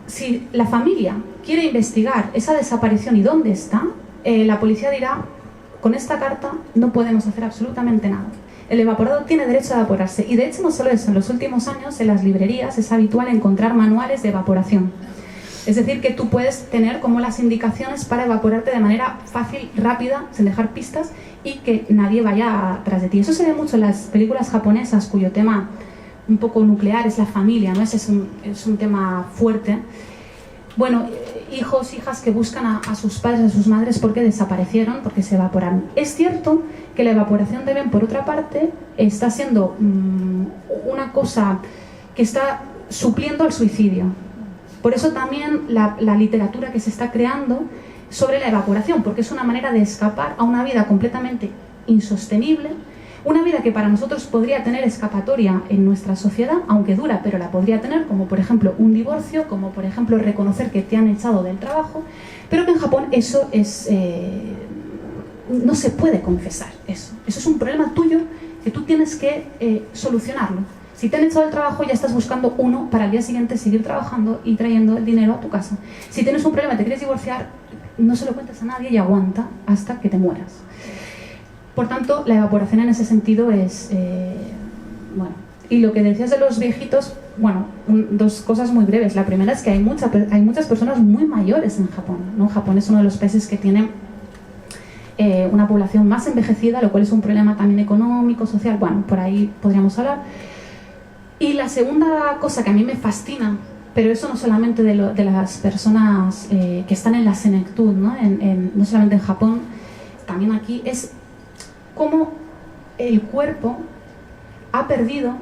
Si la familia quiere investigar esa desaparición y dónde está, la policía dirá, con esta carta no podemos hacer absolutamente nada. El evaporado tiene derecho a evaporarse. Y de hecho no solo eso, en los últimos años en las librerías es habitual encontrar manuales de evaporación. Es decir, que tú puedes tener como las indicaciones para evaporarte de manera fácil, rápida, sin dejar pistas y que nadie vaya atrás de ti. Eso se ve mucho en las películas japonesas cuyo tema un poco nuclear es la familia, ¿no? Ese es un tema fuerte. Bueno, hijos, hijas que buscan a sus padres, a sus madres porque desaparecieron, porque se evaporaron. Es cierto que la evaporación de Ben, por otra parte, está siendo una cosa que está supliendo al suicidio. Por eso también la literatura que se está creando sobre la evaporación, porque es una manera de escapar a una vida completamente insostenible, una vida que para nosotros podría tener escapatoria en nuestra sociedad, aunque dura, pero la podría tener, como por ejemplo un divorcio, como por ejemplo reconocer que te han echado del trabajo, pero que en Japón eso es... no se puede confesar eso. Eso es un problema tuyo que tú tienes que solucionarlo. Si te han echado del trabajo, ya estás buscando uno para el día siguiente seguir trabajando y trayendo el dinero a tu casa. Si tienes un problema y te quieres divorciar, no se lo cuentas a nadie y aguanta hasta que te mueras. Por tanto, la evaporación en ese sentido es... bueno. Y lo que decías de los viejitos, bueno, 2 cosas muy breves. La primera es que hay muchas personas muy mayores en Japón, ¿no? Japón es uno de los países que tiene una población más envejecida, lo cual es un problema también económico, social, bueno, por ahí podríamos hablar. Y la segunda cosa que a mí me fascina, pero eso no solamente de las personas que están en la senectud, ¿no? No solamente en Japón, también aquí, es cómo el cuerpo ha perdido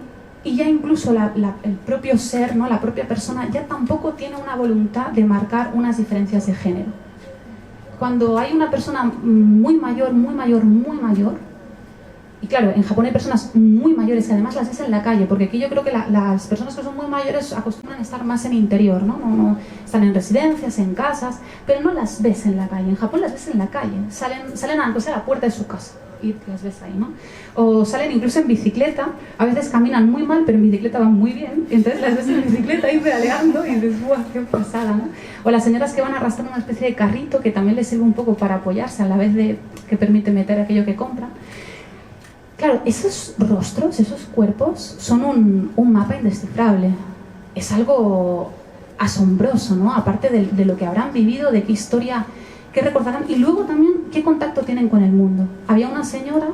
y ya incluso el propio ser, ¿no? La propia persona ya tampoco tiene una voluntad de marcar unas diferencias de género. Cuando hay una persona muy mayor, y claro, en Japón hay personas muy mayores que además las ves en la calle, porque aquí yo creo que las personas que son muy mayores acostumbran a estar más en interior, ¿no? No están en residencias, en casas, pero no las ves en la calle. En Japón las ves en la calle, salen a la puerta de su casa y las ves ahí, ¿no? O salen incluso en bicicleta, a veces caminan muy mal, pero en bicicleta van muy bien, y entonces las ves en bicicleta ahí pedaleando y dices, ¡guau, qué pasada!, ¿no? O las señoras que van arrastrando una especie de carrito que también les sirve un poco para apoyarse a la vez de que permite meter aquello que compran. Claro, esos rostros, esos cuerpos son un mapa indescifrable. Es algo asombroso, ¿no? Aparte de lo que habrán vivido, de qué historia, qué recordarán y luego también qué contacto tienen con el mundo. Había una señora,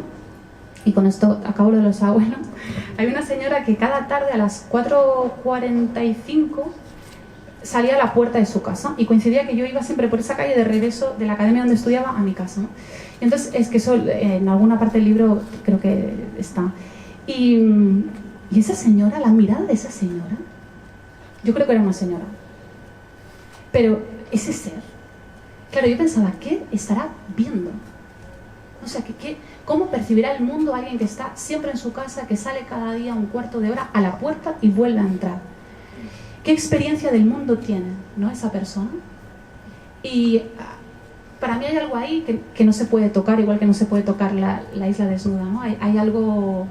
y con esto acabo lo de los abuelos, había una señora que cada tarde a las 4:45 salía a la puerta de su casa y coincidía que yo iba siempre por esa calle de regreso de la academia donde estudiaba a mi casa, ¿no? Entonces, es que eso en alguna parte del libro creo que está. Y esa señora, la mirada de esa señora, yo creo que era una señora, pero ese ser, claro, yo pensaba, ¿qué estará viendo? O sea, ¿cómo percibirá el mundo alguien que está siempre en su casa, que sale cada día un cuarto de hora a la puerta y vuelve a entrar? ¿Qué experiencia del mundo tiene, ¿no?, esa persona? Y para mí hay algo ahí que no se puede tocar, igual que no se puede tocar la isla desnuda, ¿no? Hay algo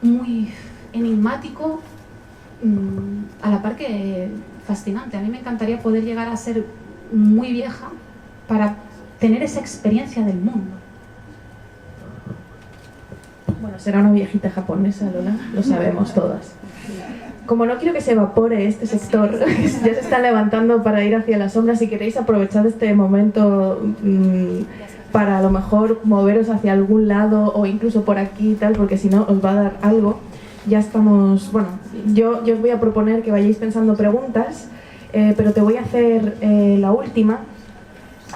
muy enigmático, a la par que fascinante. A mí me encantaría poder llegar a ser muy vieja para tener esa experiencia del mundo. Bueno, será una viejita japonesa, Lola, lo sabemos todas. Como no quiero que se evapore este sector, que ya se está levantando para ir hacia las sombras, si queréis aprovechar este momento para a lo mejor moveros hacia algún lado o incluso por aquí y tal, porque si no os va a dar algo. Ya estamos, bueno, yo os voy a proponer que vayáis pensando preguntas, pero te voy a hacer la última.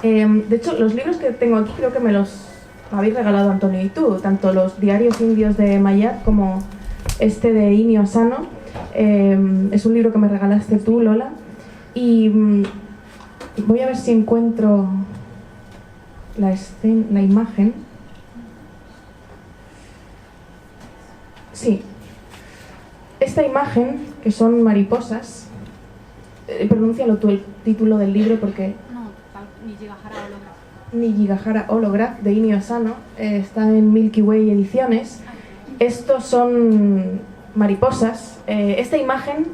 De hecho, los libros que tengo aquí creo que me los habéis regalado Antonio y tú, tanto los diarios indios de Mayat como este de Inio Asano. Es un libro que me regalaste tú, Lola, y voy a ver si encuentro la imagen. Sí, esta imagen, que son mariposas, pronúncialo tú el título del libro porque... No, Nijigahara Holograph. Nijigahara Holograph de Inio Asano, está en Milky Way Ediciones. Estos son mariposas. Esta imagen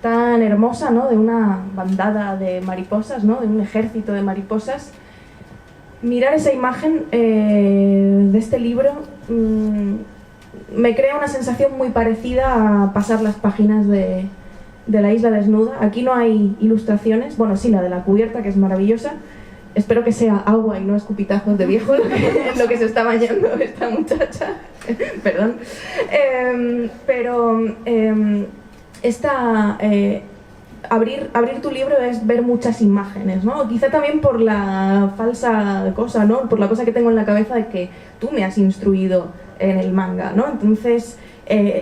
tan hermosa, ¿no?, de una bandada de mariposas, ¿no?, de un ejército de mariposas. Mirar esa imagen de este libro me crea una sensación muy parecida a pasar las páginas de la isla desnuda. Aquí no hay ilustraciones, bueno, sí, la de la cubierta, que es maravillosa. Espero que sea agua y no escupitajos de viejo en lo que se está bañando esta muchacha. Perdón. Abrir tu libro es ver muchas imágenes, ¿no? Quizá también por la falsa cosa, ¿no?, por la cosa que tengo en la cabeza de que tú me has instruido en el manga, ¿no? Entonces,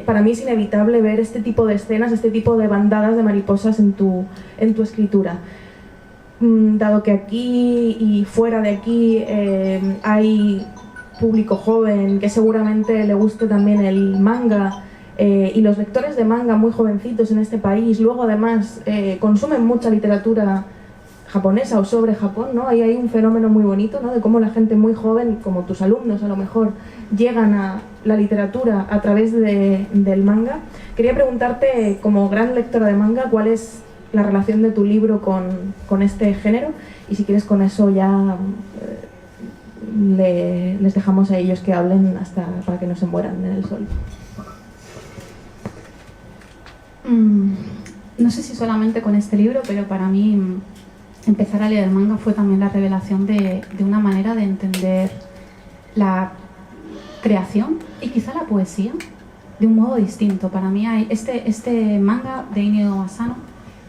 para mí es inevitable ver este tipo de escenas, este tipo de bandadas de mariposas en tu escritura. Dado que aquí y fuera de aquí hay público joven que seguramente le guste también el manga, y los lectores de manga muy jovencitos en este país, luego además consumen mucha literatura japonesa o sobre Japón, ¿no? Ahí hay un fenómeno muy bonito, ¿no?, de cómo la gente muy joven, como tus alumnos a lo mejor, llegan a la literatura a través del manga. Quería preguntarte, como gran lectora de manga, ¿cuál es la relación de tu libro con este género? Y si quieres, con eso ya les dejamos a ellos que hablen para que no se mueran en el sol. No sé si solamente con este libro, pero para mí empezar a leer manga fue también la revelación de una manera de entender la creación y quizá la poesía de un modo distinto. Para mí hay este manga de Inio Asano,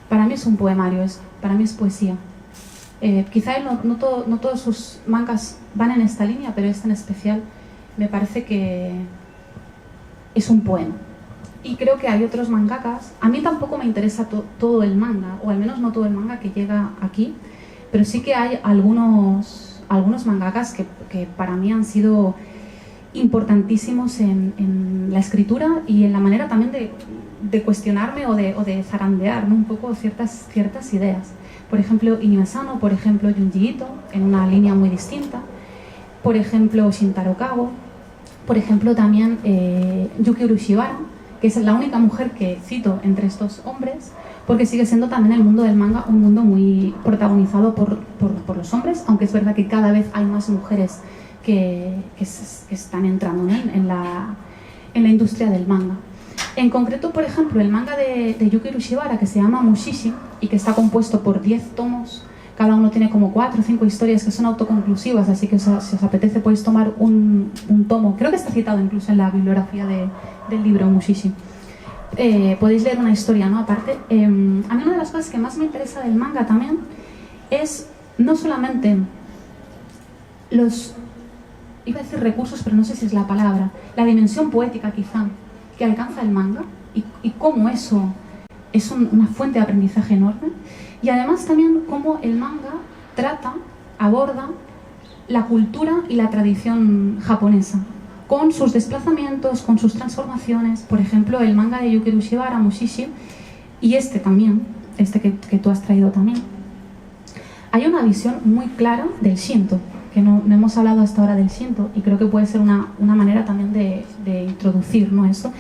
para mí es un poemario, para mí es poesía. Quizá no todos sus mangas van en esta línea, pero este en especial me parece que es un poema. Y creo que hay otros mangakas. A mí tampoco me interesa todo el manga, o al menos no todo el manga que llega aquí, pero sí que hay algunos mangakas que para mí han sido importantísimos en la escritura y en la manera también de cuestionarme o de zarandear, ¿no?, un poco ciertas ideas. Por ejemplo, Inio Asano, por ejemplo, Junji Ito, en una línea muy distinta. Por ejemplo, Shintaro Kago. Por ejemplo, también Yuki Urushibara, que es la única mujer que cito entre estos hombres, porque sigue siendo también el mundo del manga un mundo muy protagonizado por los hombres, aunque es verdad que cada vez hay más mujeres que están entrando, ¿no?, en la industria del manga. En concreto, por ejemplo, el manga de Yuki Urushibara, que se llama Mushishi y que está compuesto por 10 tomos, cada uno tiene como 4 o 5 historias que son autoconclusivas, así que si os apetece podéis tomar un tomo, creo que está citado incluso en la bibliografía del libro Mushishi. Podéis leer una historia, ¿no?, aparte. A mí una de las cosas que más me interesa del manga también es no solamente los iba a decir recursos, pero no sé si es la palabra, la dimensión poética quizá, que alcanza el manga y cómo eso es una fuente de aprendizaje enorme. Y además también cómo el manga aborda la cultura y la tradición japonesa, con sus desplazamientos, con sus transformaciones. Por ejemplo, el manga de Yukiru Shibara, Mushishi, y este también, que tú has traído también. Hay una visión muy clara del Shinto, que no hemos hablado hasta ahora del Shinto, y creo que puede ser una manera también de introducir, ¿no?, eso.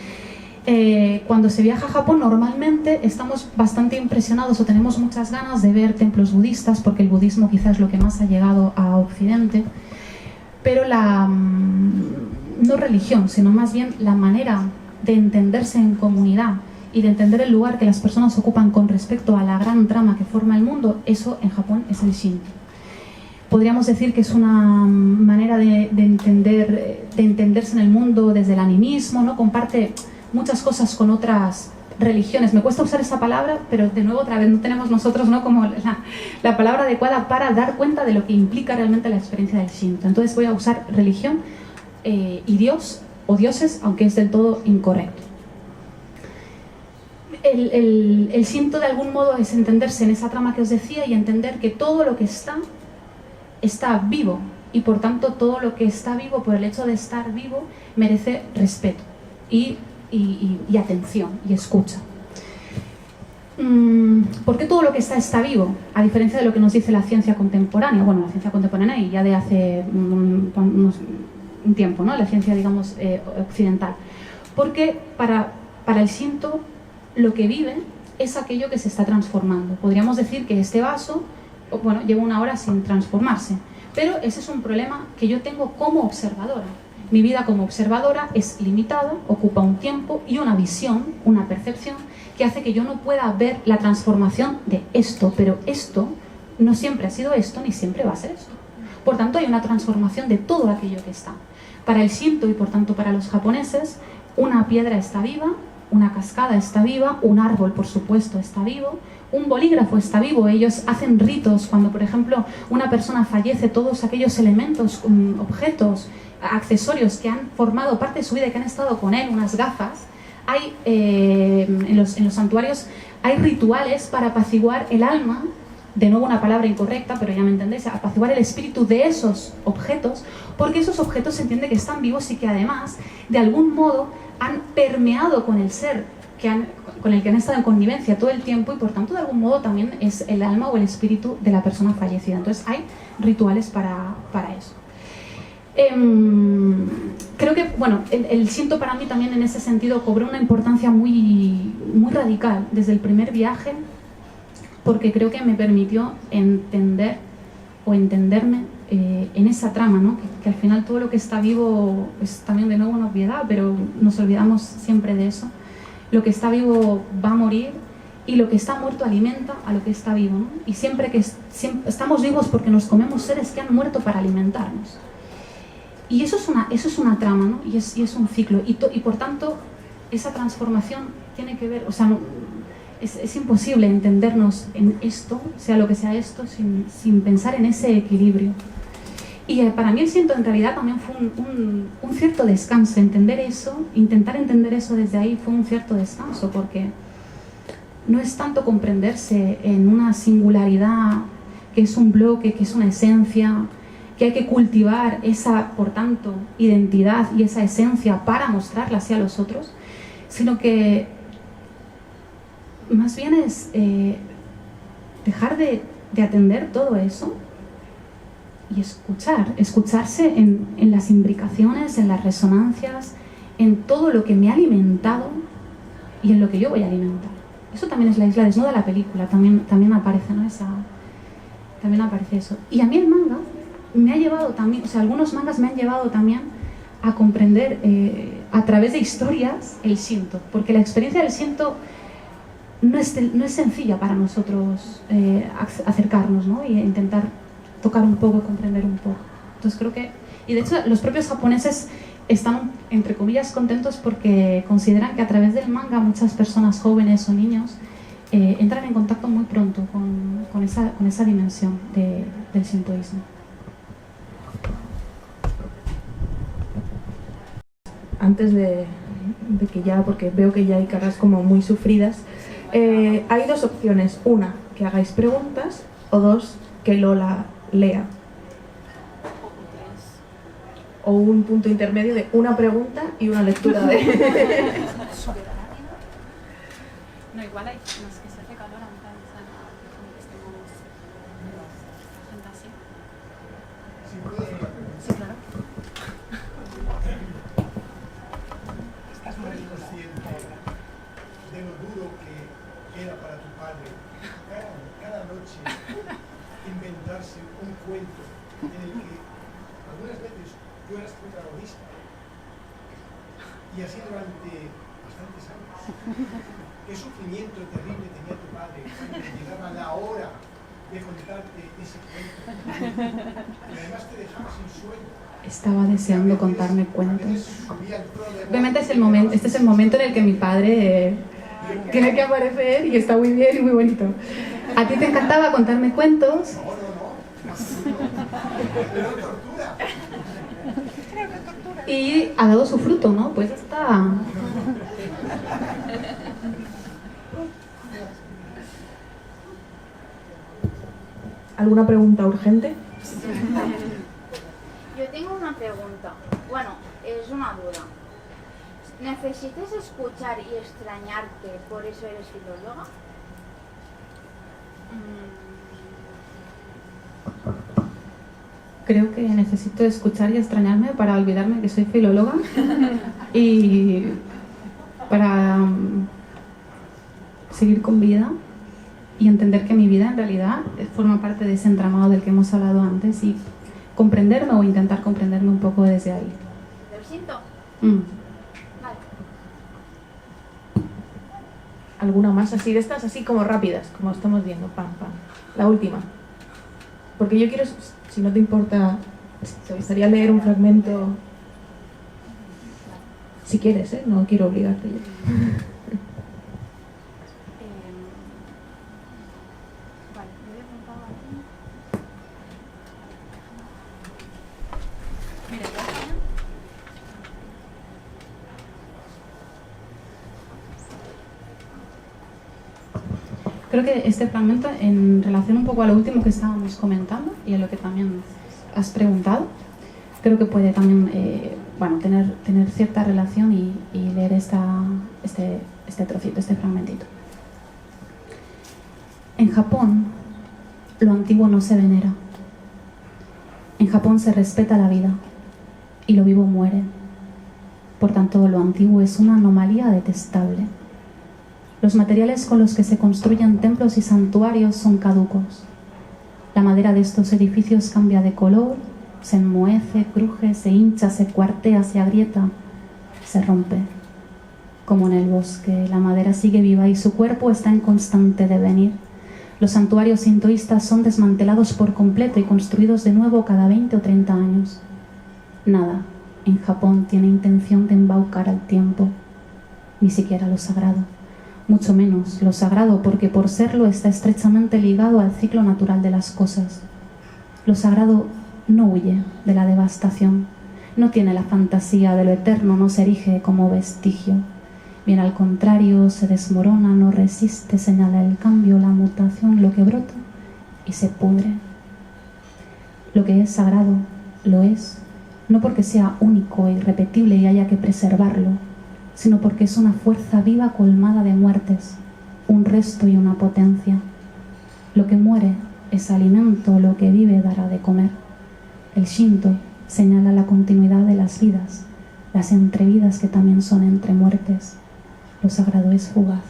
Cuando se viaja a Japón normalmente estamos bastante impresionados o tenemos muchas ganas de ver templos budistas, porque el budismo quizás es lo que más ha llegado a Occidente, pero no religión, sino más bien la manera de entenderse en comunidad y de entender el lugar que las personas ocupan con respecto a la gran trama que forma el mundo, eso en Japón es el Shinto. Podríamos decir que es una manera de entenderse en el mundo desde el animismo, ¿no? Comparte muchas cosas con otras religiones. Me cuesta usar esa palabra, pero de nuevo otra vez no tenemos nosotros, ¿no?, como la palabra adecuada para dar cuenta de lo que implica realmente la experiencia del Shinto. Entonces voy a usar religión y Dios o dioses, aunque es del todo incorrecto. El Shinto de algún modo es entenderse en esa trama que os decía y entender que todo lo que está vivo, y por tanto todo lo que está vivo, por el hecho de estar vivo, merece respeto y atención y escucha. ¿Por qué todo lo que está vivo? A diferencia de lo que nos dice la ciencia contemporánea, bueno, la ciencia contemporánea y ya de hace un tiempo, ¿no?, la ciencia, digamos, occidental. Porque para el Shinto lo que vive es aquello que se está transformando. Podríamos decir que este vaso, bueno, lleva una hora sin transformarse, pero ese es un problema que yo tengo como observadora. Mi vida como observadora es limitada, ocupa un tiempo y una visión, una percepción, que hace que yo no pueda ver la transformación de esto, pero esto no siempre ha sido esto, ni siempre va a ser esto. Por tanto, hay una transformación de todo aquello que está. Para el Shinto y por tanto para los japoneses, una piedra está viva, una cascada está viva, un árbol, por supuesto, está vivo, un bolígrafo está vivo. Ellos hacen ritos cuando, por ejemplo, una persona fallece, todos aquellos elementos, objetos, accesorios que han formado parte de su vida y que han estado con él, unas gafas, hay en los santuarios hay rituales para apaciguar el alma, de nuevo una palabra incorrecta, pero ya me entendéis, apaciguar el espíritu de esos objetos, porque esos objetos se entiende que están vivos y que además, de algún modo, han permeado con el ser con el que han estado en connivencia todo el tiempo y por tanto de algún modo también es el alma o el espíritu de la persona fallecida. Entonces hay rituales para eso. Creo que, bueno, el Shinto para mí también en ese sentido cobró una importancia muy radical desde el primer viaje, porque creo que me permitió entender o entenderme en esa trama, ¿no? Que al final todo lo que está vivo es también de nuevo una obviedad, pero nos olvidamos siempre de eso. Lo que está vivo va a morir y lo que está muerto alimenta a lo que está vivo, ¿no? Y siempre estamos vivos porque nos comemos seres que han muerto para alimentarnos. Y eso es una trama, ¿no? Y es un ciclo. Y por tanto, esa transformación tiene que ver, o sea, es imposible entendernos en esto, sea lo que sea esto, sin pensar en ese equilibrio. Y para mí el Shinto en realidad también fue un cierto descanso. Entender eso, intentar entender eso desde ahí fue un cierto descanso, porque no es tanto comprenderse en una singularidad que es un bloque, que es una esencia, que hay que cultivar esa, por tanto, identidad y esa esencia para mostrarla así a los otros, sino que más bien es dejar de atender todo eso y escucharse en las imbricaciones, en las resonancias, en todo lo que me ha alimentado y en lo que yo voy a alimentar. Eso también es la isla desnuda de la película, también aparece, ¿no? También aparece eso. Y a mí el manga me ha llevado también, o sea, algunos mangas me han llevado también a comprender a través de historias el Shinto, porque la experiencia del Shinto no es sencilla para nosotros acercarnos, ¿no? Y intentar tocar un poco, comprender un poco. Entonces creo que, y de hecho los propios japoneses están entre comillas contentos porque consideran que a través del manga muchas personas jóvenes o niños entran en contacto muy pronto con esa dimensión del shintoísmo. antes de que ya, porque veo que ya hay caras como muy sufridas, hay dos opciones. Una, que hagáis preguntas, o dos, que Lola lea. O un punto intermedio de una pregunta y una lectura de... No, igual hay más que se hace calor, aunque estemos gente así. Sí, claro. ¿Estás muy consciente de lo duro que era para tu padre cada noche inventarse un cuento en el que algunas veces tú eras protagonista y así durante bastantes años? ¿Qué sufrimiento terrible tenía tu padre cuando llegaba la hora de contarte ese cuento? Y además te dejaba sin sueño. Estaba deseando contarme cuentos. Obviamente este es el momento en el que mi padre tiene que aparecer y está muy bien y muy bonito. ¿A ti te encantaba contarme cuentos? Pero tortura. Y ha dado su fruto, ¿no? Pues está. ¿Alguna pregunta urgente? Yo tengo una pregunta. Bueno, es una duda. ¿Necesitas escuchar y extrañarte, por eso eres filóloga? Creo que necesito escuchar y extrañarme para olvidarme que soy filóloga y para seguir con vida y entender que mi vida en realidad forma parte de ese entramado del que hemos hablado antes y comprenderme o intentar comprenderme un poco desde ahí. ¿Lo siento? Vale. ¿Alguna más así de estas, así como rápidas, como estamos viendo? Pam, pam. La última. Porque yo quiero, si no te importa, te gustaría leer un fragmento, si quieres, no quiero obligarte yo. Vale, yo le he preguntado a ti. Mira, Creo que este fragmento, en relación un poco a lo último que estábamos comentando y a lo que también has preguntado, creo que puede también tener cierta relación y leer este trocito, este fragmentito. En Japón, lo antiguo no se venera. En Japón se respeta la vida y lo vivo muere. Por tanto, lo antiguo es una anomalía detestable. Los materiales con los que se construyen templos y santuarios son caducos. La madera de estos edificios cambia de color, se enmohece, cruje, se hincha, se cuartea, se agrieta, se rompe. Como en el bosque, la madera sigue viva y su cuerpo está en constante devenir. Los santuarios sintoístas son desmantelados por completo y construidos de nuevo cada 20 o 30 años. Nada en Japón tiene intención de embaucar al tiempo, ni siquiera lo sagrado. Mucho menos lo sagrado, porque por serlo está estrechamente ligado al ciclo natural de las cosas. Lo sagrado no huye de la devastación, no tiene la fantasía de lo eterno, no se erige como vestigio. Bien al contrario, se desmorona, no resiste, señala el cambio, la mutación, lo que brota y se pudre. Lo que es sagrado lo es, no porque sea único e irrepetible y haya que preservarlo, sino porque es una fuerza viva colmada de muertes, un resto y una potencia. Lo que muere es alimento, lo que vive dará de comer. El Shinto señala la continuidad de las vidas, las entrevidas que también son entre muertes. Lo sagrado es fugaz.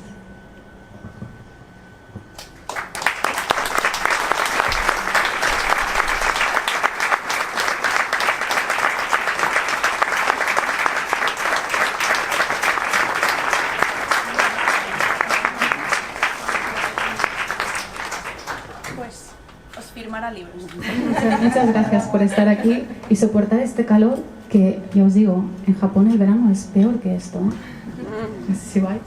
Pues os firmará libros. Muchas gracias por estar aquí y soportar este calor que, ya os digo, en Japón el verano es peor que esto, ¿eh? No sé si vais.